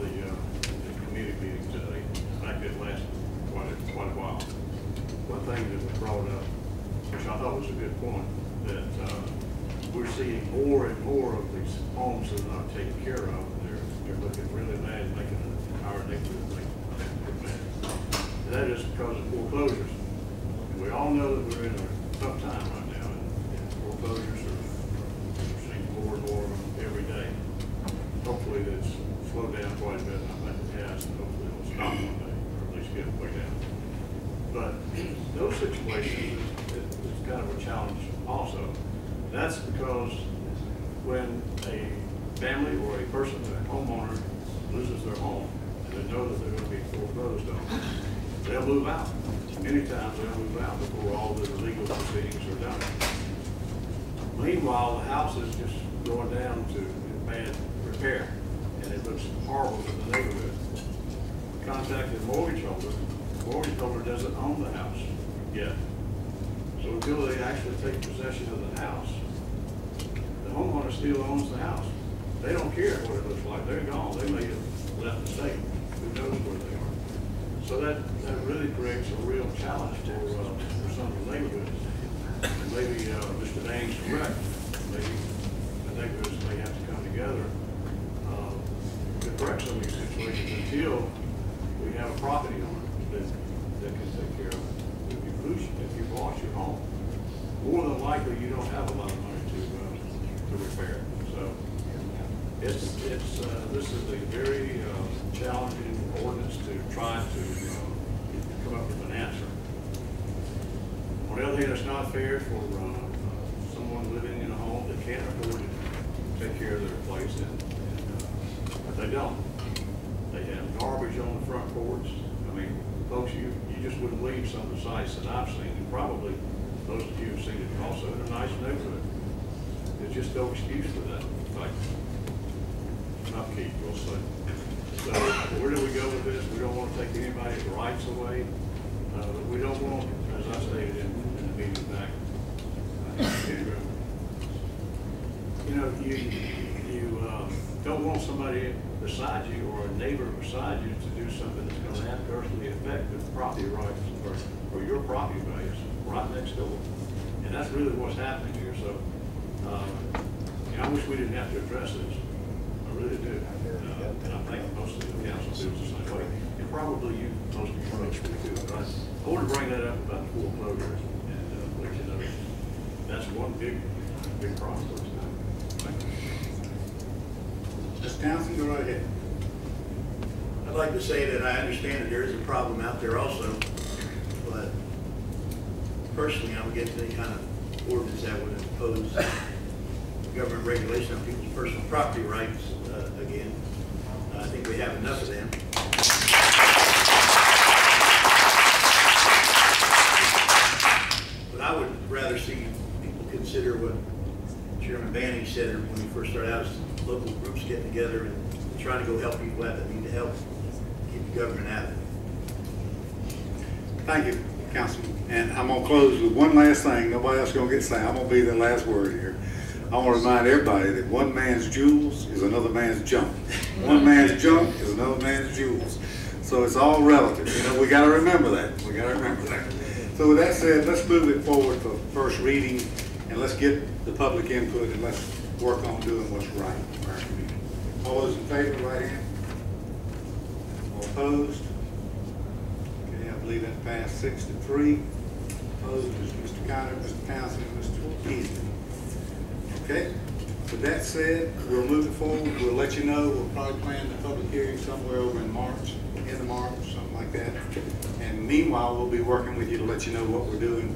committee meeting today. Like that last quite a while. One thing that was brought up, which I thought was a good point, that we're seeing more and more of these homes that are not taken care of. They're looking really bad, making our neighborhood look bad. And that is because of foreclosures. And we all know that we're in a tough time right now, and foreclosures we're seeing more and more of them every day. Hopefully that's slowed down quite a bit, and I think it has, and hopefully it'll stop one day, or at least get way down. But those situations is kind of a challenge also. That's because when a family or a person, a homeowner, loses their home, and they know that they're going to be foreclosed on, they'll move out. Many times they'll move out before all the legal proceedings are done. Meanwhile, the house is just going down to bad repair, and it looks horrible to the neighborhood. Contacted mortgage holder. The mortgage holder doesn't own the house yet. So until they actually take possession of the house, the homeowner still owns the house. They don't care what it looks like. They're gone. They may have left the state. Who knows where they are? So that really creates a real challenge for some of the neighborhoods. And maybe Mr. Dane's correct. Maybe the neighborhoods may have to come together to correct some of these situations until we have a property owner that can take care of it. If you've lost your home, more than likely you don't have a lot of money to repair. So this is a very challenging ordinance to try to come up with an answer. On the other hand, it's not fair for someone living in a home that can't afford to take care of their place, but they don't. They have garbage on the front porch. I mean, folks, you just wouldn't believe some of the sites that I've seen, and probably most of you have seen it also in a nice neighborhood. There's just no excuse for that. Like, upkeep, we'll say. So where do we go with this? We don't want to take anybody's rights away. We don't want, as I stated in the meeting back, you don't want somebody beside you or a neighbor beside you to do something that's going to adversely affect the property rights or your property values right next door. And that's really what's happening here. So I wish we didn't have to address this. I really do. And I think most of the council feels the same way. And probably you, most of you folks do too. But I want to bring that up about the foreclosure and let you know that's one big problem for us now. Thank you. Mr. Townsend, go right ahead. I'd like to say that I understand that there is a problem out there also, but personally, I'm against any kind of ordinance that would impose government regulation on people's personal property rights again. I think we have enough of them. But I would rather see people consider what Chairman Banning said when we first started out, is local groups getting together and trying to go help people out that need to help keep the government out of it. Thank you, Councilman. And I'm going to close with one last thing. Nobody else is going to get to say. I'm going to be the last word here. I want to remind everybody that one man's jewels is another man's junk. One man's junk is another man's jewels. So it's all relative. You know, we got to remember that. We got to remember that. So with that said, let's move it forward for first reading, and let's get the public input, and let's work on doing what's right for our community. All those in favor, right hand. All opposed? Okay, I believe that passed 6-3. Opposed is Mr. Conner, Mr. Townsend, and Mr. Easley. Okay, with that said, we'll move it forward. We'll let you know. We'll probably plan the public hearing somewhere over in March, end of March, something like that. And meanwhile, we'll be working with you to let you know what we're doing.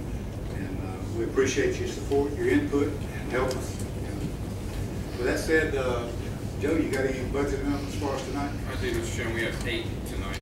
And we appreciate your support, your input, and help us. With that said, Joe, you got any budget numbers for us tonight? I do, Mr. Chairman. We have 8 tonight.